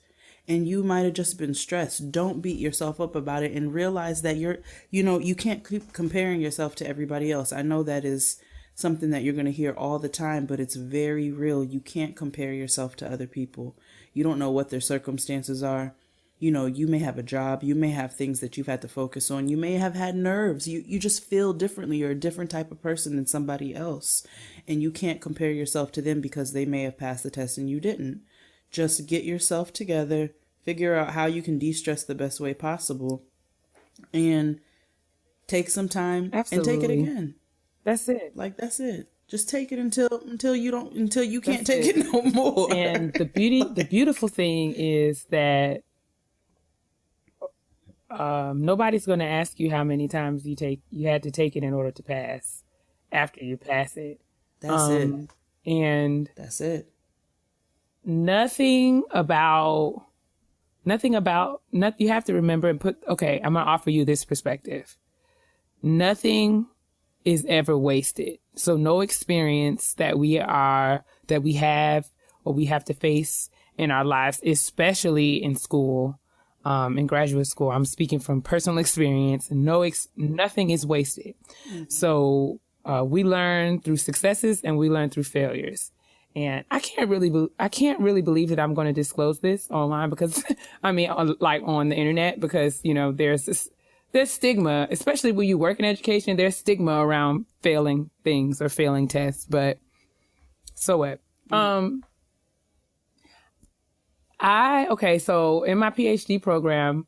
And you might have just been stressed. Don't beat yourself up about it and realize that you can't keep comparing yourself to everybody else. I know that is something that you're going to hear all the time, but it's very real. You can't compare yourself to other people. You don't know what their circumstances are. You may have a job. You may have things that you've had to focus on. You may have had nerves. You just feel differently. You're a different type of person than somebody else. And you can't compare yourself to them because they may have passed the test and you didn't. Just get yourself together, figure out how you can de-stress the best way possible, and take some time and take it again. That's it. That's it. Just take it until you can't take it no more. And the beautiful thing is that nobody's going to ask you how many times you had to take it in order to pass after you pass it. That's it. And that's it. You have to remember and I'm going to offer you this perspective. Nothing is ever wasted. So no experience that we have or we have to face in our lives, especially in school, in graduate school. I'm speaking from personal experience. Nothing is wasted. Mm-hmm. So we learn through successes and we learn through failures. And I can't really believe that I'm going to disclose this online because, on the internet, because, there's stigma, especially when you work in education, there's stigma around failing things or failing tests, but so what? So in my PhD program,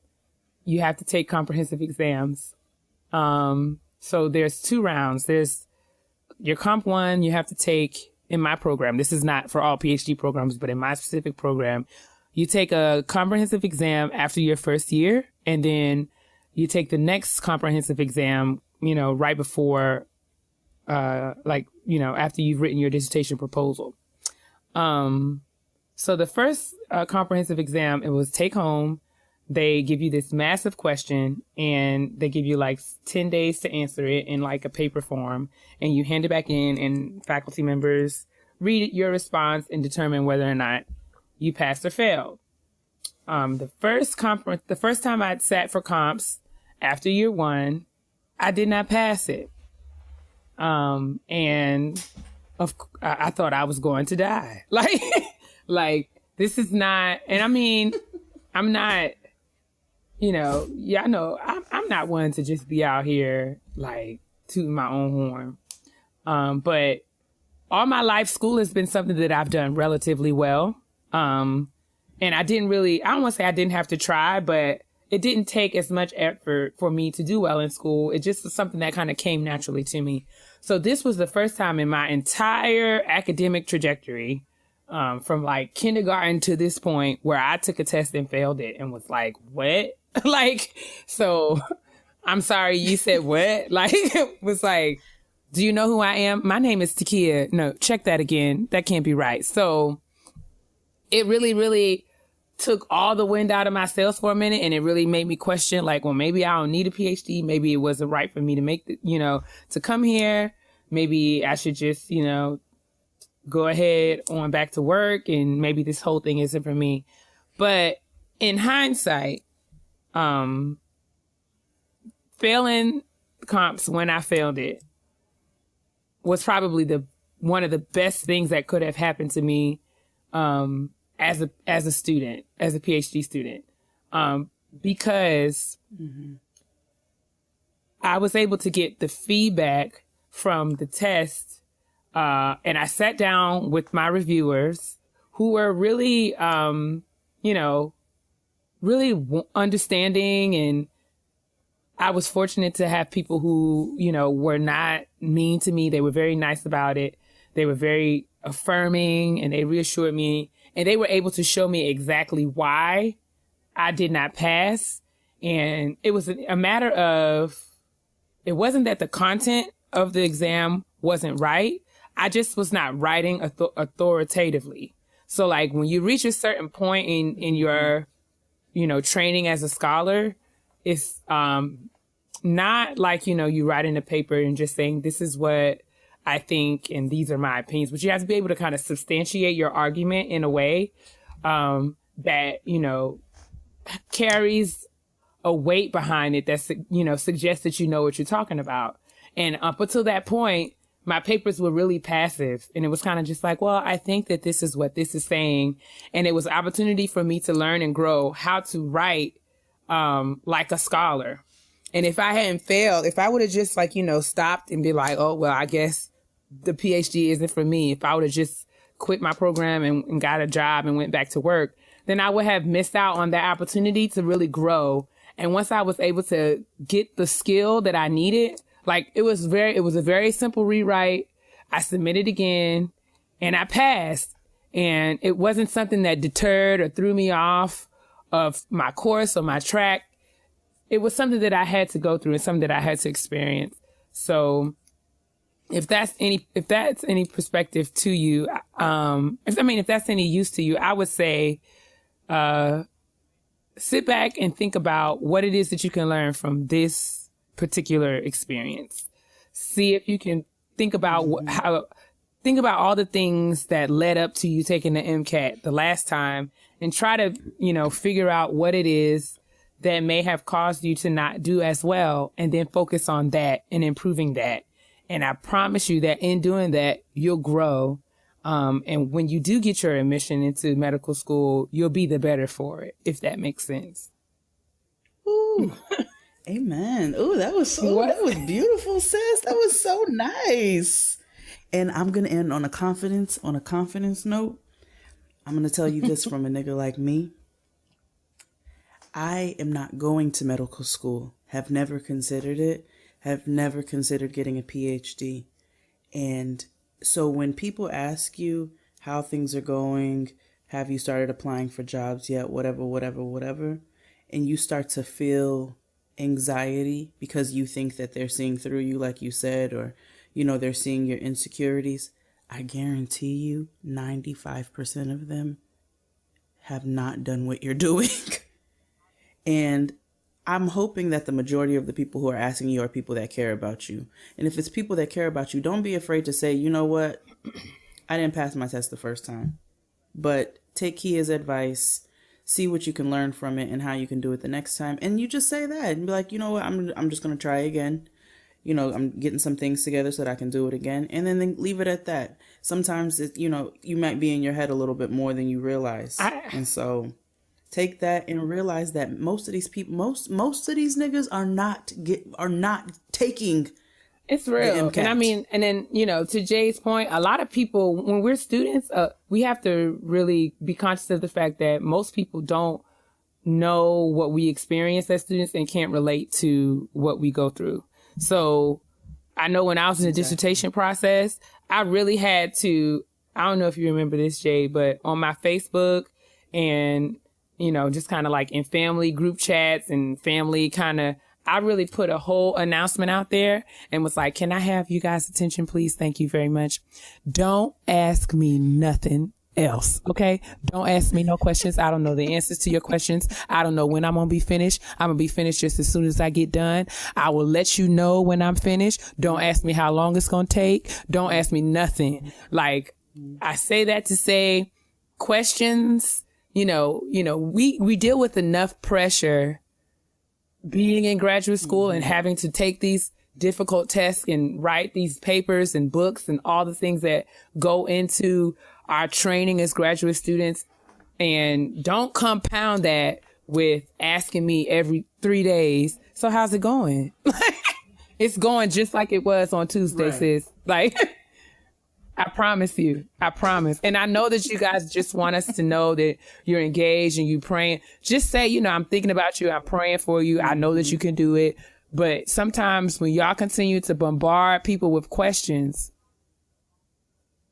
you have to take comprehensive exams. So there's 2 rounds. There's your Comp 1 you have to take in my program. This is not for all PhD programs, but in my specific program, you take a comprehensive exam after your first year, and then you take the next comprehensive exam, right before, after you've written your dissertation proposal. So the first comprehensive exam, it was take home. They give you this massive question and they give you 10 days to answer it in a paper form, and you hand it back in and faculty members read your response and determine whether or not you passed or failed. The first time I sat for comps after year 1, I did not pass it. And I thought I was going to die. Like this is not, and I mean, I'm not, y'all know, I'm not one to just be out here like tooting my own horn. But all my life, school has been something that I've done relatively well. And I don't want to say I didn't have to try, but it didn't take as much effort for me to do well in school. It just was something that kind of came naturally to me. So this was the first time in my entire academic trajectory, from like kindergarten to this point, where I took a test and failed it and was like, what? Like, so I'm sorry, you said what? Like, it was like, do you know who I am? My name is Keia. No, check that again. That can't be right. So it really, really took all the wind out of my sails for a minute, and it really made me question, like, well, maybe I don't need a PhD. Maybe it wasn't right for me to make to come here. Maybe I should just, go ahead on back to work, and maybe this whole thing isn't for me. But in hindsight, failing comps when I failed it was probably one of the best things that could have happened to me, as a student, as a PhD student, because I was able to get the feedback from the test, and I sat down with my reviewers who were really, really understanding, and I was fortunate to have people who, were not mean to me. They were very nice about it. They were very affirming, and they reassured me, and they were able to show me exactly why I did not pass. And it was a matter of, it wasn't that the content of the exam wasn't right. I just was not writing authoritatively. So like when you reach a certain point in your, training as a scholar, it's not like, you write in a paper and just saying, this is what I think, and these are my opinions, but you have to be able to kind of substantiate your argument in a way that, carries a weight behind it that, suggests that you know what you're talking about. And up until that point, my papers were really passive, and it was kind of just like, well, I think that this is what this is saying. And it was an opportunity for me to learn and grow how to write like a scholar. And if I hadn't failed, if I would have just stopped and be like, oh, well, I guess the PhD isn't for me. If I would have just quit my program and got a job and went back to work, then I would have missed out on that opportunity to really grow. And once I was able to get the skill that I needed, like it was a very simple rewrite. I submitted again and I passed, and it wasn't something that deterred or threw me off of my course or my track. It was something that I had to go through and something that I had to experience. So if that's any perspective to you, if that's any use to you, I would say, sit back and think about what it is that you can learn from this particular experience. See if you can think about think about all the things that led up to you taking the MCAT the last time, and try to, figure out what it is that may have caused you to not do as well, and then focus on that and improving that. And I promise you that in doing that, you'll grow. And when you do get your admission into medical school, you'll be the better for it, if that makes sense. Ooh, amen. Ooh, that was beautiful, sis. That was so nice. And I'm going to end on a confidence note. I'm going to tell you this from a nigga like me. I am not going to medical school. Have never considered it. Have never considered getting a PhD. And so when people ask you how things are going, have you started applying for jobs yet, whatever, and you start to feel anxiety because you think that they're seeing through you, like you said, or, they're seeing your insecurities, I guarantee you 95% of them have not done what you're doing. And I'm hoping that the majority of the people who are asking you are people that care about you. And if it's people that care about you, don't be afraid to say, you know what? I didn't pass my test the first time. But take Keia's advice, see what you can learn from it and how you can do it the next time. And you just say that and be like, you know what? I'm just going to try again. I'm getting some things together so that I can do it again, and then leave it at that. Sometimes you might be in your head a little bit more than you realize, and so take that and realize that most of these people, most of these niggas are not taking. It's real. And I mean, and then, to Jay's point, a lot of people, when we're students, we have to really be conscious of the fact that most people don't know what we experience as students and can't relate to what we go through. So I know when I was in the dissertation process, I really had to, I don't know if you remember this, Jay, but on my Facebook and, just kind of like in family group chats and family I really put a whole announcement out there and was like, can I have you guys' attention, please? Thank you very much. Don't ask me nothing else. Okay. Don't ask me no questions. I don't know the answers to your questions. I don't know when I'm going to be finished. I'm going to be finished just as soon as I get done. I will let you know when I'm finished. Don't ask me how long it's going to take. Don't ask me nothing. Like, I say that to say questions, we deal with enough pressure being in graduate school and having to take these difficult tests and write these papers and books and all the things that go into our training as graduate students. And don't compound that with asking me every 3 days, so how's it going? It's going just like it was on Tuesday, right. Sis. Like, I promise you. I promise. And I know that you guys just want us to know that you're engaged and you praying. Just say, I'm thinking about you. I'm praying for you. I know that you can do it. But sometimes when y'all continue to bombard people with questions,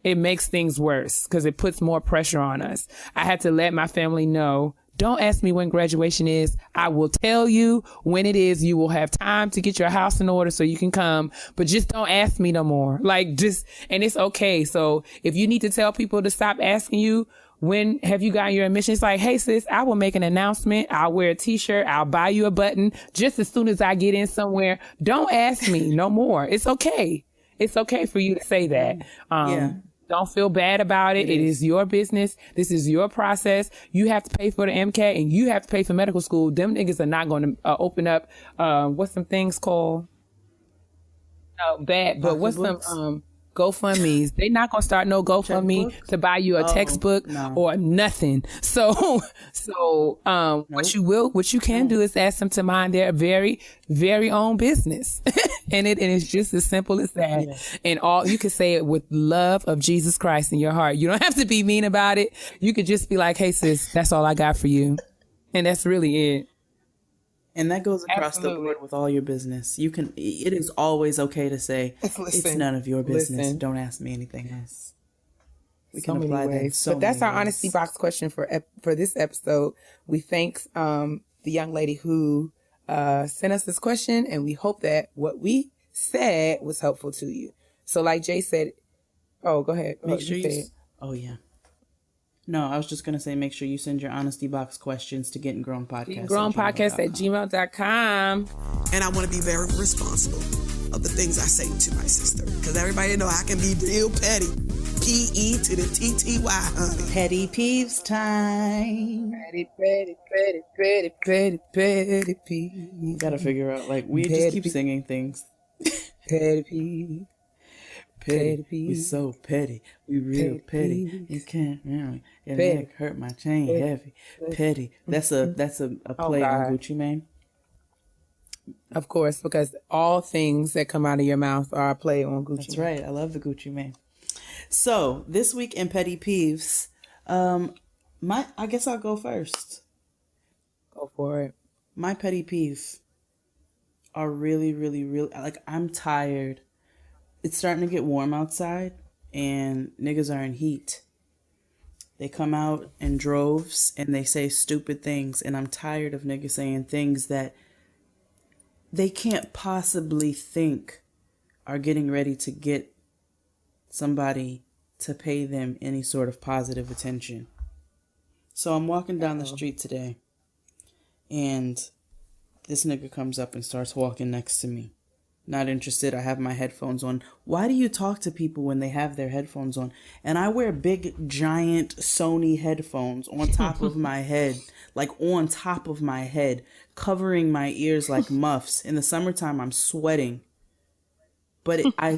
it makes things worse because it puts more pressure on us. I had to let my family know, don't ask me when graduation is. I will tell you when it is. You will have time to get your house in order so you can come, but just don't ask me no more. And it's okay. So if you need to tell people to stop asking you, when have you gotten your admission? It's like, hey sis, I will make an announcement. I'll wear a t-shirt. I'll buy you a button just as soon as I get in somewhere. Don't ask me no more. It's okay. It's okay for you to say that. Yeah. Don't feel bad about it. It is your business. This is your process. You have to pay for the MCAT and you have to pay for medical school. Them niggas are not going to open up, what's some things called? What's some GoFundMes? They're not going to start no GoFundMe to buy you a textbook or nothing. So nope. What you can do is ask them to mind their very, very own business. And it's just as simple as that. Yeah. And all you can say it with love of Jesus Christ in your heart. You don't have to be mean about it. You could just be like, hey sis, that's all I got for you. And that's really it. And that goes across the board with all your business. It is always okay to say, it's none of your business. Don't ask me anything else. We can apply that But that's our honesty box question for this episode. We thank the young lady who sent us this question, and we hope that what we said was helpful to you. So like Jay said, go ahead. Oh yeah. No, I was just going to say, make sure you send your honesty box questions to Getting Grown Podcast. GettinGrownPodcast@gmail.com. And I want to be very responsible of the things I say to my sister. Because everybody know I can be real petty. P-E to the T-T-Y, honey. Petty peeves time. Petty peeves. You got to figure out, we just keep singing things. Petty peeves. Petty. We so petty. We real petty. You can't really. Your neck hurt, my chain heavy. Petty. That's a play on Gucci Mane. Of course, because all things that come out of your mouth are a play on Gucci. That's right. I love the Gucci Mane. So this week in petty peeves, I guess I'll go first. Go for it. My petty peeve are really, really, really I'm tired. It's starting to get warm outside and niggas are in heat. They come out in droves and they say stupid things, and I'm tired of niggas saying things that they can't possibly think are getting ready to get somebody to pay them any sort of positive attention. So I'm walking down the street today and this nigga comes up and starts walking next to me. Not interested. I have my headphones on. Why do you talk to people when they have their headphones on? And I wear big, giant Sony headphones on top of my head, covering my ears like muffs. In the summertime, I'm sweating. but I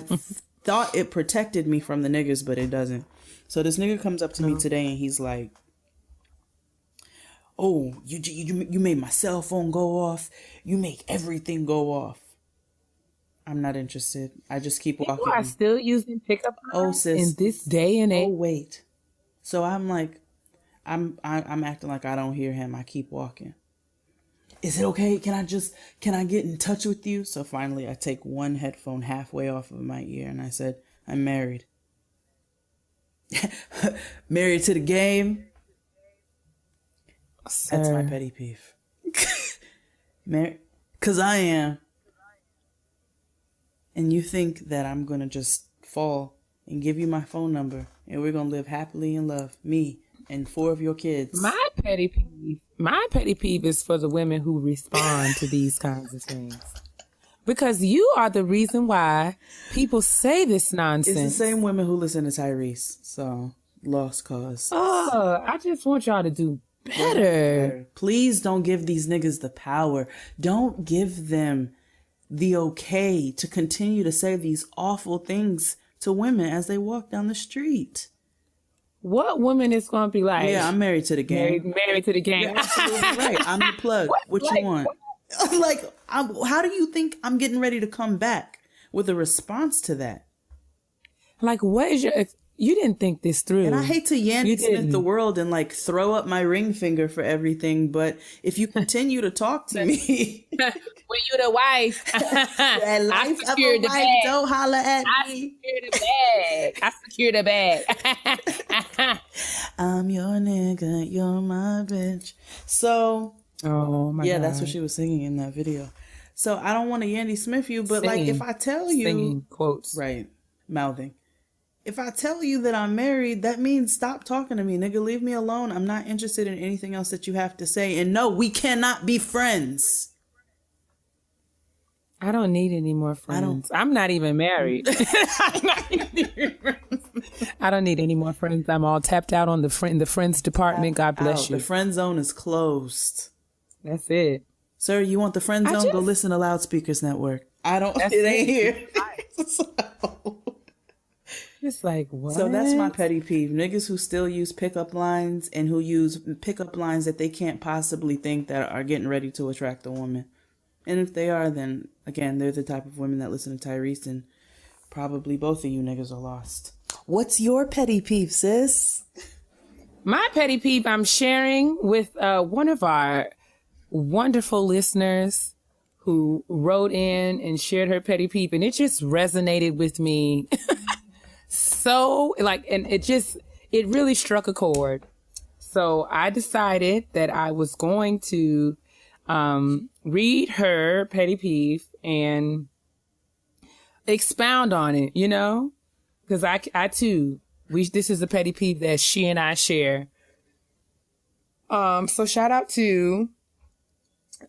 thought it protected me from the niggas, but it doesn't. So this nigga comes up to me today and he's like, oh, you made my cell phone go off. You make everything go off. I'm not interested. I just keep walking. People are still using pickup lines in this day and age. Oh, wait. So I'm like, I'm acting like I don't hear him. I keep walking. Is it okay? Can I get in touch with you? So finally I take one headphone halfway off of my ear and I said, I'm married. Married to the game. Sir. That's my petty peeve. Because I am. And you think that I'm going to just fall and give you my phone number and we're going to live happily in love. Me and 4 of your kids. My petty peeve is for the women who respond to these kinds of things. Because you are the reason why people say this nonsense. It's the same women who listen to Tyrese. So, lost cause. Oh, I just want y'all to do better. Please don't give these niggas the power. Don't give them the okay to continue to say these awful things to women as they walk down the street. What woman is going to be like? Yeah, I'm married to the game. Married to the game. You're absolutely right. I'm the plug. What you want? How do you think I'm getting ready to come back with a response to that? Like, what is your... You didn't think this through. And I hate to Yandy Smith the world and like throw up my ring finger for everything, but if you continue to talk to me... When you the wife, I secure the bag. Don't holler at me. I secure the bag. I'm your nigga, you're my bitch. So, oh my God. That's what she was singing in that video. So I don't want to Yandy Smith you, but like if I tell you, singing quotes, right, mouthing. If I tell you that I'm married, that means stop talking to me, nigga. Leave me alone. I'm not interested in anything else that you have to say. And no, we cannot be friends. I don't need any more friends. I'm not even married. I don't need any more friends. I'm all tapped out on the friends department. God bless you. The friend zone is closed. That's it. Sir, you want the friend zone? Go listen to Loudspeakers Network. It ain't here. It's like, what? So that's my petty peeve. Niggas who still use pickup lines and who use pickup lines that they can't possibly think that are getting ready to attract a woman. And if they are, then again, they're the type of women that listen to Tyrese, and probably both of you niggas are lost. What's your petty peeve, sis? My petty peeve I'm sharing with one of our wonderful listeners who wrote in and shared her petty peeve, and it just resonated with me. So like, and it really struck a chord. So I decided that I was going to read her petty peeve and expound on it, you know, because I too, this is a petty peeve that she and I share. So shout out to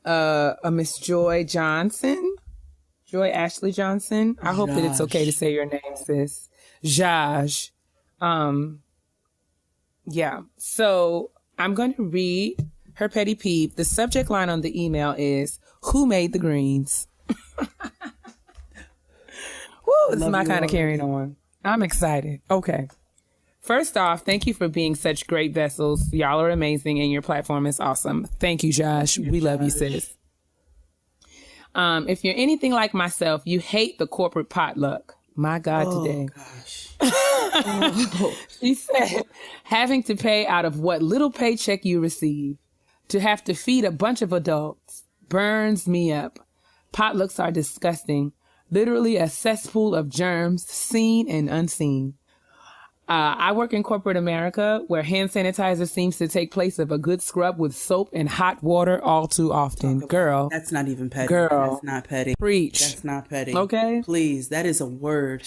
a Miss Joy Ashley Johnson. I hope that it's okay to say your name, sis. Jaj. Yeah. So I'm going to read her petty peeve. The subject line on the email is, who made the greens? Woo, this is my kind of carrying on. I'm excited. Okay. First off, thank you for being such great vessels. Y'all are amazing and your platform is awesome. Thank you, Josh. We love you, sis. If you're anything like myself, you hate the corporate potluck. My God, today. Gosh. She said, having to pay out of what little paycheck you receive to have to feed a bunch of adults burns me up. Potlucks are disgusting. Literally a cesspool of germs, seen and unseen. I work in corporate America where hand sanitizer seems to take place of a good scrub with soap and hot water all too often. Girl. That's not even petty. Girl. That's not petty. Preach. That's not petty. Okay. Please. That is a word.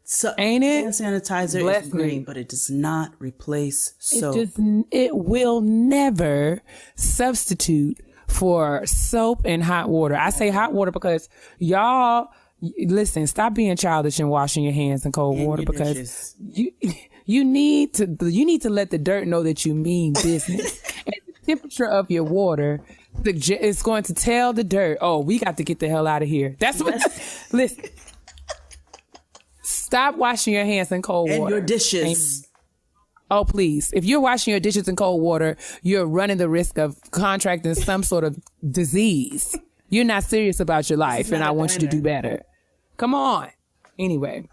So, ain't it? Hand sanitizer is great, but it does not replace soap. It will never substitute for soap and hot water. I say hot water because y'all... Listen, stop being childish and washing your hands in cold water because you need to let the dirt know that you mean business. And the temperature of your water is going to tell the dirt, oh, we got to get the hell out of here. That's what. Listen, Stop washing your hands in cold And water. your dishes. Oh, please. If you're washing your dishes in cold water, you're running the risk of contracting some sort of disease. You're not serious about your life, and I want you to do better. Come on. Anyway,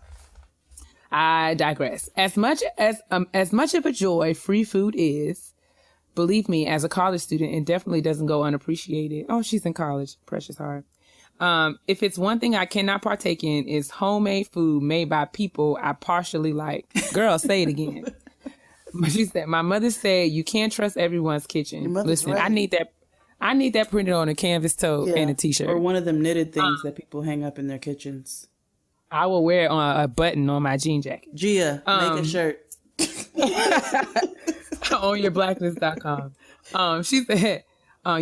I digress. As much of a joy free food is, believe me, as a college student, it definitely doesn't go unappreciated. Oh, she's in college. Precious heart. If it's one thing I cannot partake in, is homemade food made by people I partially like. Girl, say it again. She said, my mother said, you can't trust everyone's kitchen. Listen, right. I need that printed on a canvas tote and a t-shirt. Or one of them knitted things that people hang up in their kitchens. I will wear it on a button on my jean jacket. Gia, make a shirt. On yourblackness.com. She said,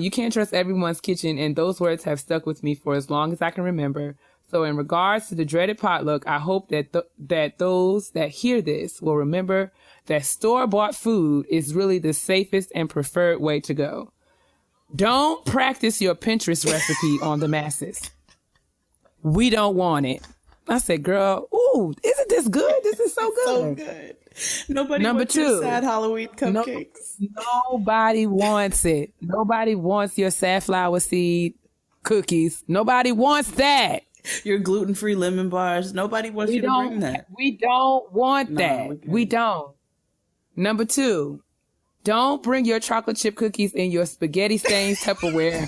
you can't trust everyone's kitchen, and those words have stuck with me for as long as I can remember. So in regards to the dreaded potluck, I hope that those that hear this will remember that store-bought food is really the safest and preferred way to go. Don't practice your Pinterest recipe on the masses. We don't want it. I said, girl, ooh, isn't this good? This is so good. So good. Nobody wants your sad Halloween cupcakes. Nobody wants it. Nobody wants your safflower seed cookies. Nobody wants that. Your gluten-free lemon bars. Nobody wants you to bring that. We don't want that. We don't. Number 2, don't bring your chocolate chip cookies in your spaghetti stained Tupperware.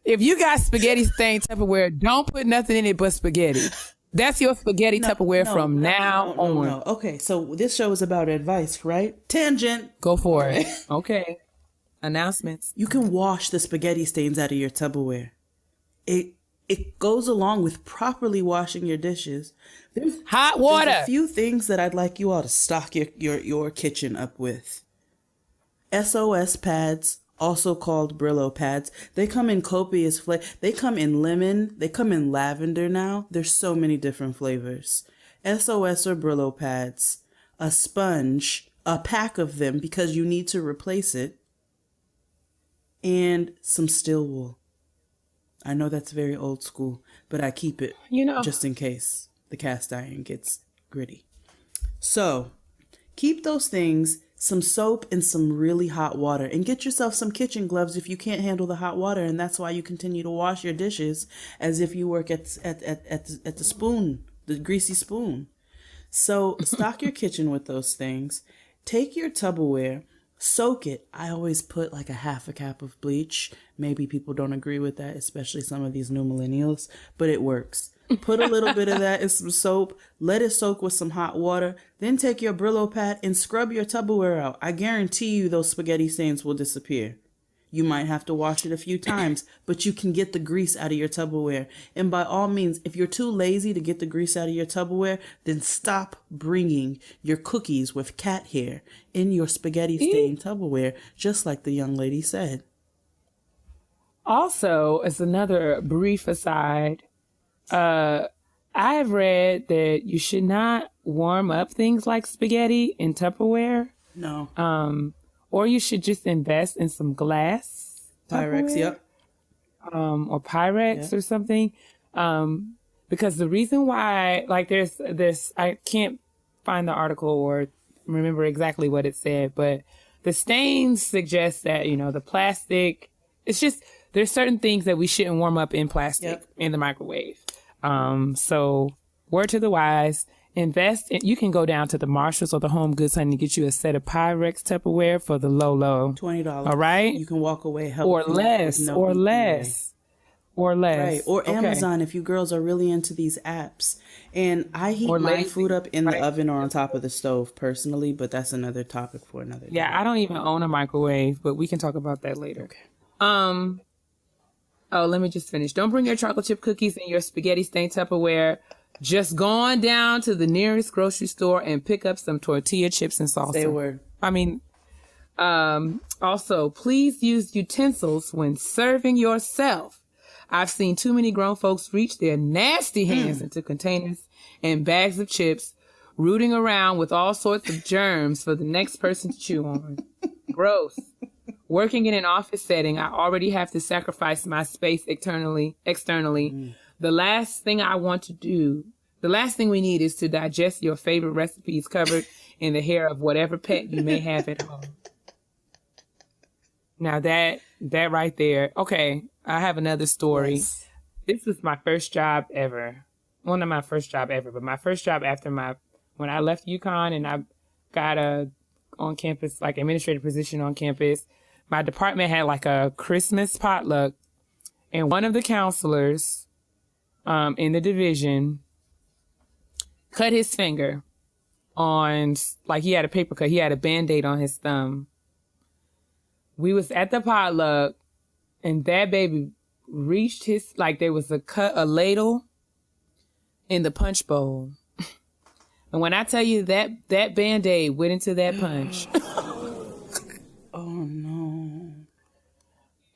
If you got spaghetti stained Tupperware, don't put nothing in it but spaghetti. That's your spaghetti Tupperware from now on. No. Okay, so this show is about advice, right? Tangent. Go for it. Okay. Announcements. You can wash the spaghetti stains out of your Tupperware. It goes along with properly washing your dishes. There's hot water. There's a few things that I'd like you all to stock your kitchen up with. SOS pads, also called Brillo pads. They come in copious flavor. They come in lemon. They come in lavender now. There's so many different flavors. SOS or Brillo pads. A sponge, a pack of them because you need to replace it. And some steel wool. I know that's very old school, but I keep it just in case the cast iron gets gritty. So keep those things, some soap and some really hot water, and get yourself some kitchen gloves if you can't handle the hot water. And that's why you continue to wash your dishes as if you work at the spoon, the greasy spoon. So stock your kitchen with those things. Take your Tupperware. Soak it. I always put like a half a cap of bleach. Maybe people don't agree with that, especially some of these new millennials, but it works. Put a little bit of that in some soap. Let it soak with some hot water. Then take your Brillo pad and scrub your Tupperware out. I guarantee you those spaghetti stains will disappear. You might have to wash it a few times, but you can get the grease out of your Tupperware. And by all means, if you're too lazy to get the grease out of your Tupperware, then stop bringing your cookies with cat hair in your spaghetti stained Tupperware, just like the young lady said. Also, as another brief aside, I have read that you should not warm up things like spaghetti in Tupperware. No. Or you should just invest in some glass. Pyrex, yep. Or Pyrex or something. Because the reason why, like there's I can't find the article or remember exactly what it said, but the stains suggest that, the plastic, it's just, there's certain things that we shouldn't warm up in plastic in the microwave. So word to the wise, you can go down to the Marshalls or the Home Goods, honey, and get you a set of Pyrex Tupperware for the low. $20. All right. You can walk away healthy. Or less. Right. Or Amazon if you girls are really into these apps. And I heat my food up in the oven or on top of the stove personally, but that's another topic for another day. Yeah, I don't even own a microwave, but we can talk about that later. Okay. Let me just finish. Don't bring your chocolate chip cookies in your spaghetti stained Tupperware. Just go on down to the nearest grocery store and pick up some tortilla chips and salsa. Say a word. I mean, also, please use utensils when serving yourself. I've seen too many grown folks reach their nasty hands into containers and bags of chips, rooting around with all sorts of germs for the next person to chew on. Gross. Working in an office setting, I already have to sacrifice my space externally. The last thing we need is to digest your favorite recipes covered in the hair of whatever pet you may have at home. Now that right there. Okay, I have another story. Yes. This was my first job ever. Well, not my first job ever, but my first job after when I left UConn and I got a on campus, like administrative position on campus. My department had like a Christmas potluck, and one of the counselors in the division cut his finger on, like he had a paper cut. He had a Band-Aid on his thumb. We was at the potluck, and that baby reached his, like there was a ladle in the punch bowl. And when I tell you that Band-Aid went into that punch. Oh no.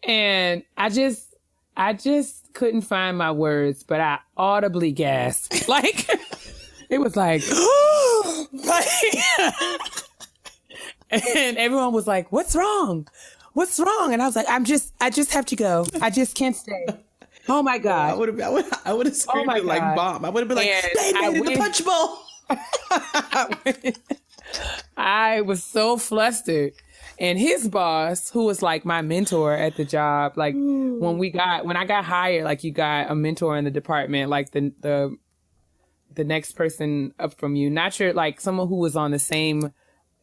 And I just couldn't find my words, but I audibly gasped. Like, it was like, and everyone was like, what's wrong? What's wrong? And I was like, I just have to go. I just can't stay. Oh my God. I would have screamed it like bomb. I would have been like, Band-Aid in the punch bowl. I was so flustered. And his boss, who was like my mentor at the job, like when I got hired, like you got a mentor in the department, like the next person up from you, not your, like someone who was on the same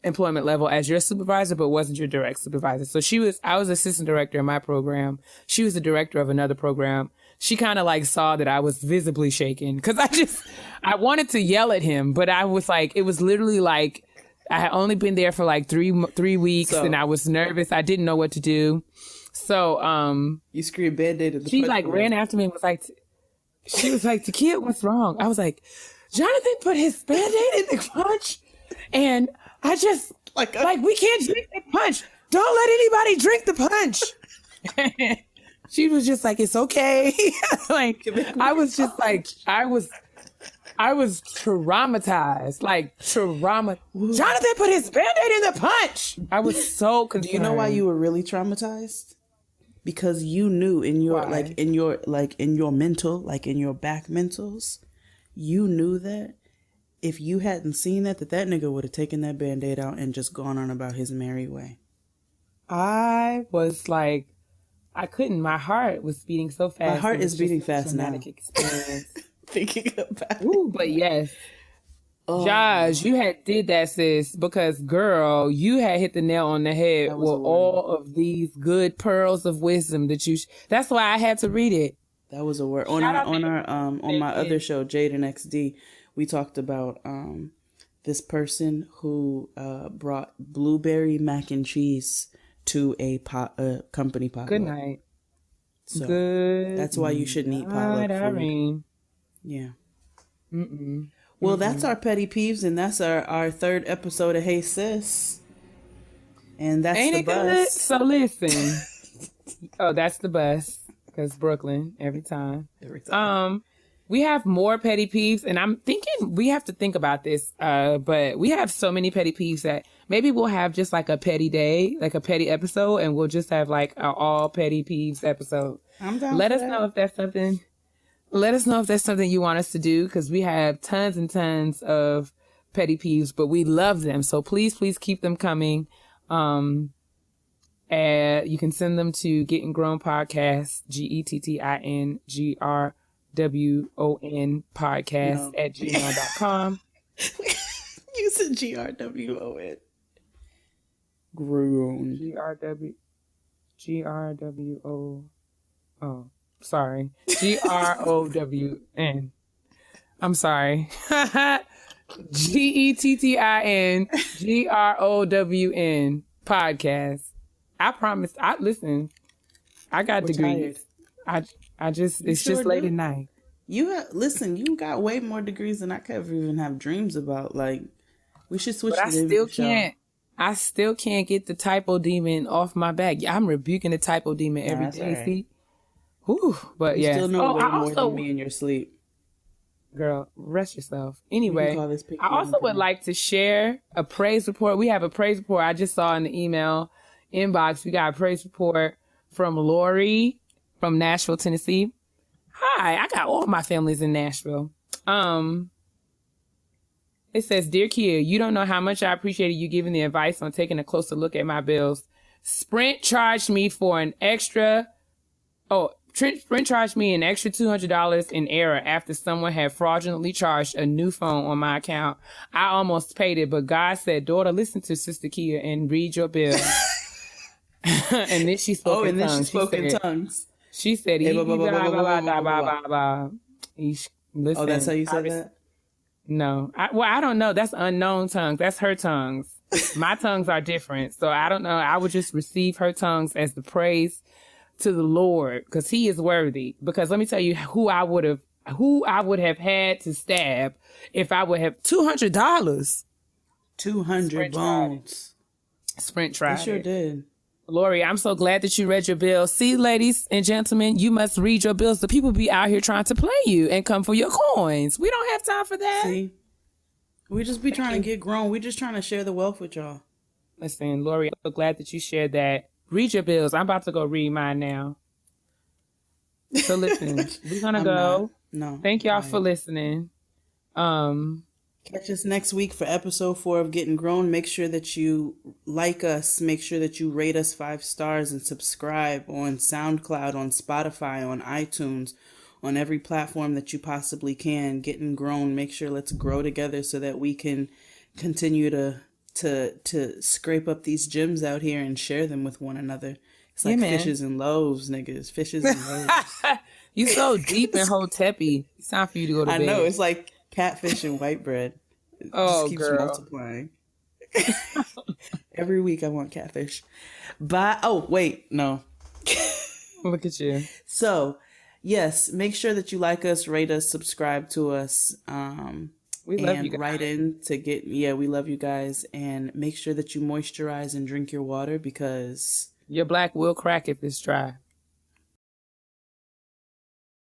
employment level as your supervisor, but wasn't your direct supervisor. So I was assistant director in my program. She was the director of another program. She kind of like saw that I was visibly shaken because I wanted to yell at him, but I was like, it was literally like, I had only been there for like three weeks and I was nervous. I didn't know what to do. So, you screamed Band-Aid at the she like ran after me and was like, she was like, Keia, what's wrong? I was like, Jonathan put his Band-Aid in the punch and I just like we can't drink the punch. Don't let anybody drink the punch. She was just like, it's okay. Like, I was just like, I was traumatized. Like, Jonathan put his Band-Aid in the punch. I was so concerned. Do you know why you were really traumatized? Because you knew in your, in your mental, like in your back mentals, you knew that if you hadn't seen that nigga would have taken that Band-Aid out and just gone on about his merry way. I was like, I couldn't. My heart was beating so fast. My heart is beating fast now. Experience. Thinking about Ooh, but yes. Oh. Josh, you had did that, sis, because girl, you had hit the nail on the head with all of these good pearls of wisdom that that's why I had to read it. That was a word. On my other show, Jade and XD, we talked about this person who brought blueberry mac and cheese to a company potluck. Good night. So that's why you shouldn't eat potluck food. Yeah. Well, that's our petty peeves, and that's our third episode of Hey Sis. And that's Ain't the it bus. Good? So listen. Oh, that's the bus. Because Brooklyn, every time. We have more petty peeves, and I'm thinking we have to think about this. But we have so many petty peeves that maybe we'll have just like a petty day, like a petty episode, and we'll just have like an all petty peeves episode. I'm down. Let us know if that's something. Let us know if that's something you want us to do, because we have tons and tons of petty peeves, but we love them. So please keep them coming. And you can send them to Gettin Grown Podcast, GettinGrwn podcast at gmail.com. You said GRWON. Grown. GRWO. Oh, sorry. GROWN. I'm sorry. GettinGrwn podcast. I promise. Listen. I got degrees. I just it's just late at night. You got way more degrees than I could ever even have dreams about. Like, we should switch. But I still can't get the typo demon off my back. I'm rebuking the typo demon every day. Right. See, whew, but you yeah. Still know way more than me in your sleep. Girl, rest yourself. Anyway, I also would like to share a praise report. We have a praise report I just saw in the email inbox. We got a praise report from Lori from Nashville, Tennessee. Hi, I got all my families in Nashville. It says, Dear Keia, you don't know how much I appreciated you giving the advice on taking a closer look at my bills. Sprint charged me an extra $200 in error after someone had fraudulently charged a new phone on my account. I almost paid it, but God said, daughter, listen to Sister Keia and read your bill. And then she spoke in tongues. She said, listen, that's how you said that? No. I don't know. That's unknown tongues. That's her tongues. My tongues are different. So I don't know. I would just receive her tongues as the praise to the Lord because he is worthy. Because let me tell you who I would have had to stab if I would have $200. 200 bones. Sprint tried. They sure did. Lori, I'm so glad that you read your bill. See, ladies and gentlemen, you must read your bills. The people be out here trying to play you and come for your coins. We don't have time for that. See, we just be trying to get grown. We just trying to share the wealth with y'all. Listen, Lori, I'm so glad that you shared that. Read your bills. I'm about to go read mine now. So listen, we're gonna go. No. Thank y'all for listening. Catch us next week for episode 4 of Getting Grown. Make sure that you like us. Make sure that you rate us 5 stars and subscribe on SoundCloud, on Spotify, on iTunes, on every platform that you possibly can. Getting Grown. Make sure let's grow together so that we can continue to scrape up these gems out here and share them with one another. It's like fishes and loaves, niggas. Fishes and loaves. You so deep and hoteppy. It's time for you to go to bed. I know. It's like catfish and white bread. It just keeps multiplying. Every week I want catfish. No. Look at you. So, yes, make sure that you like us, rate us, subscribe to us. We love you guys. Write in to we love you guys. And make sure that you moisturize and drink your water because your black will crack if it's dry.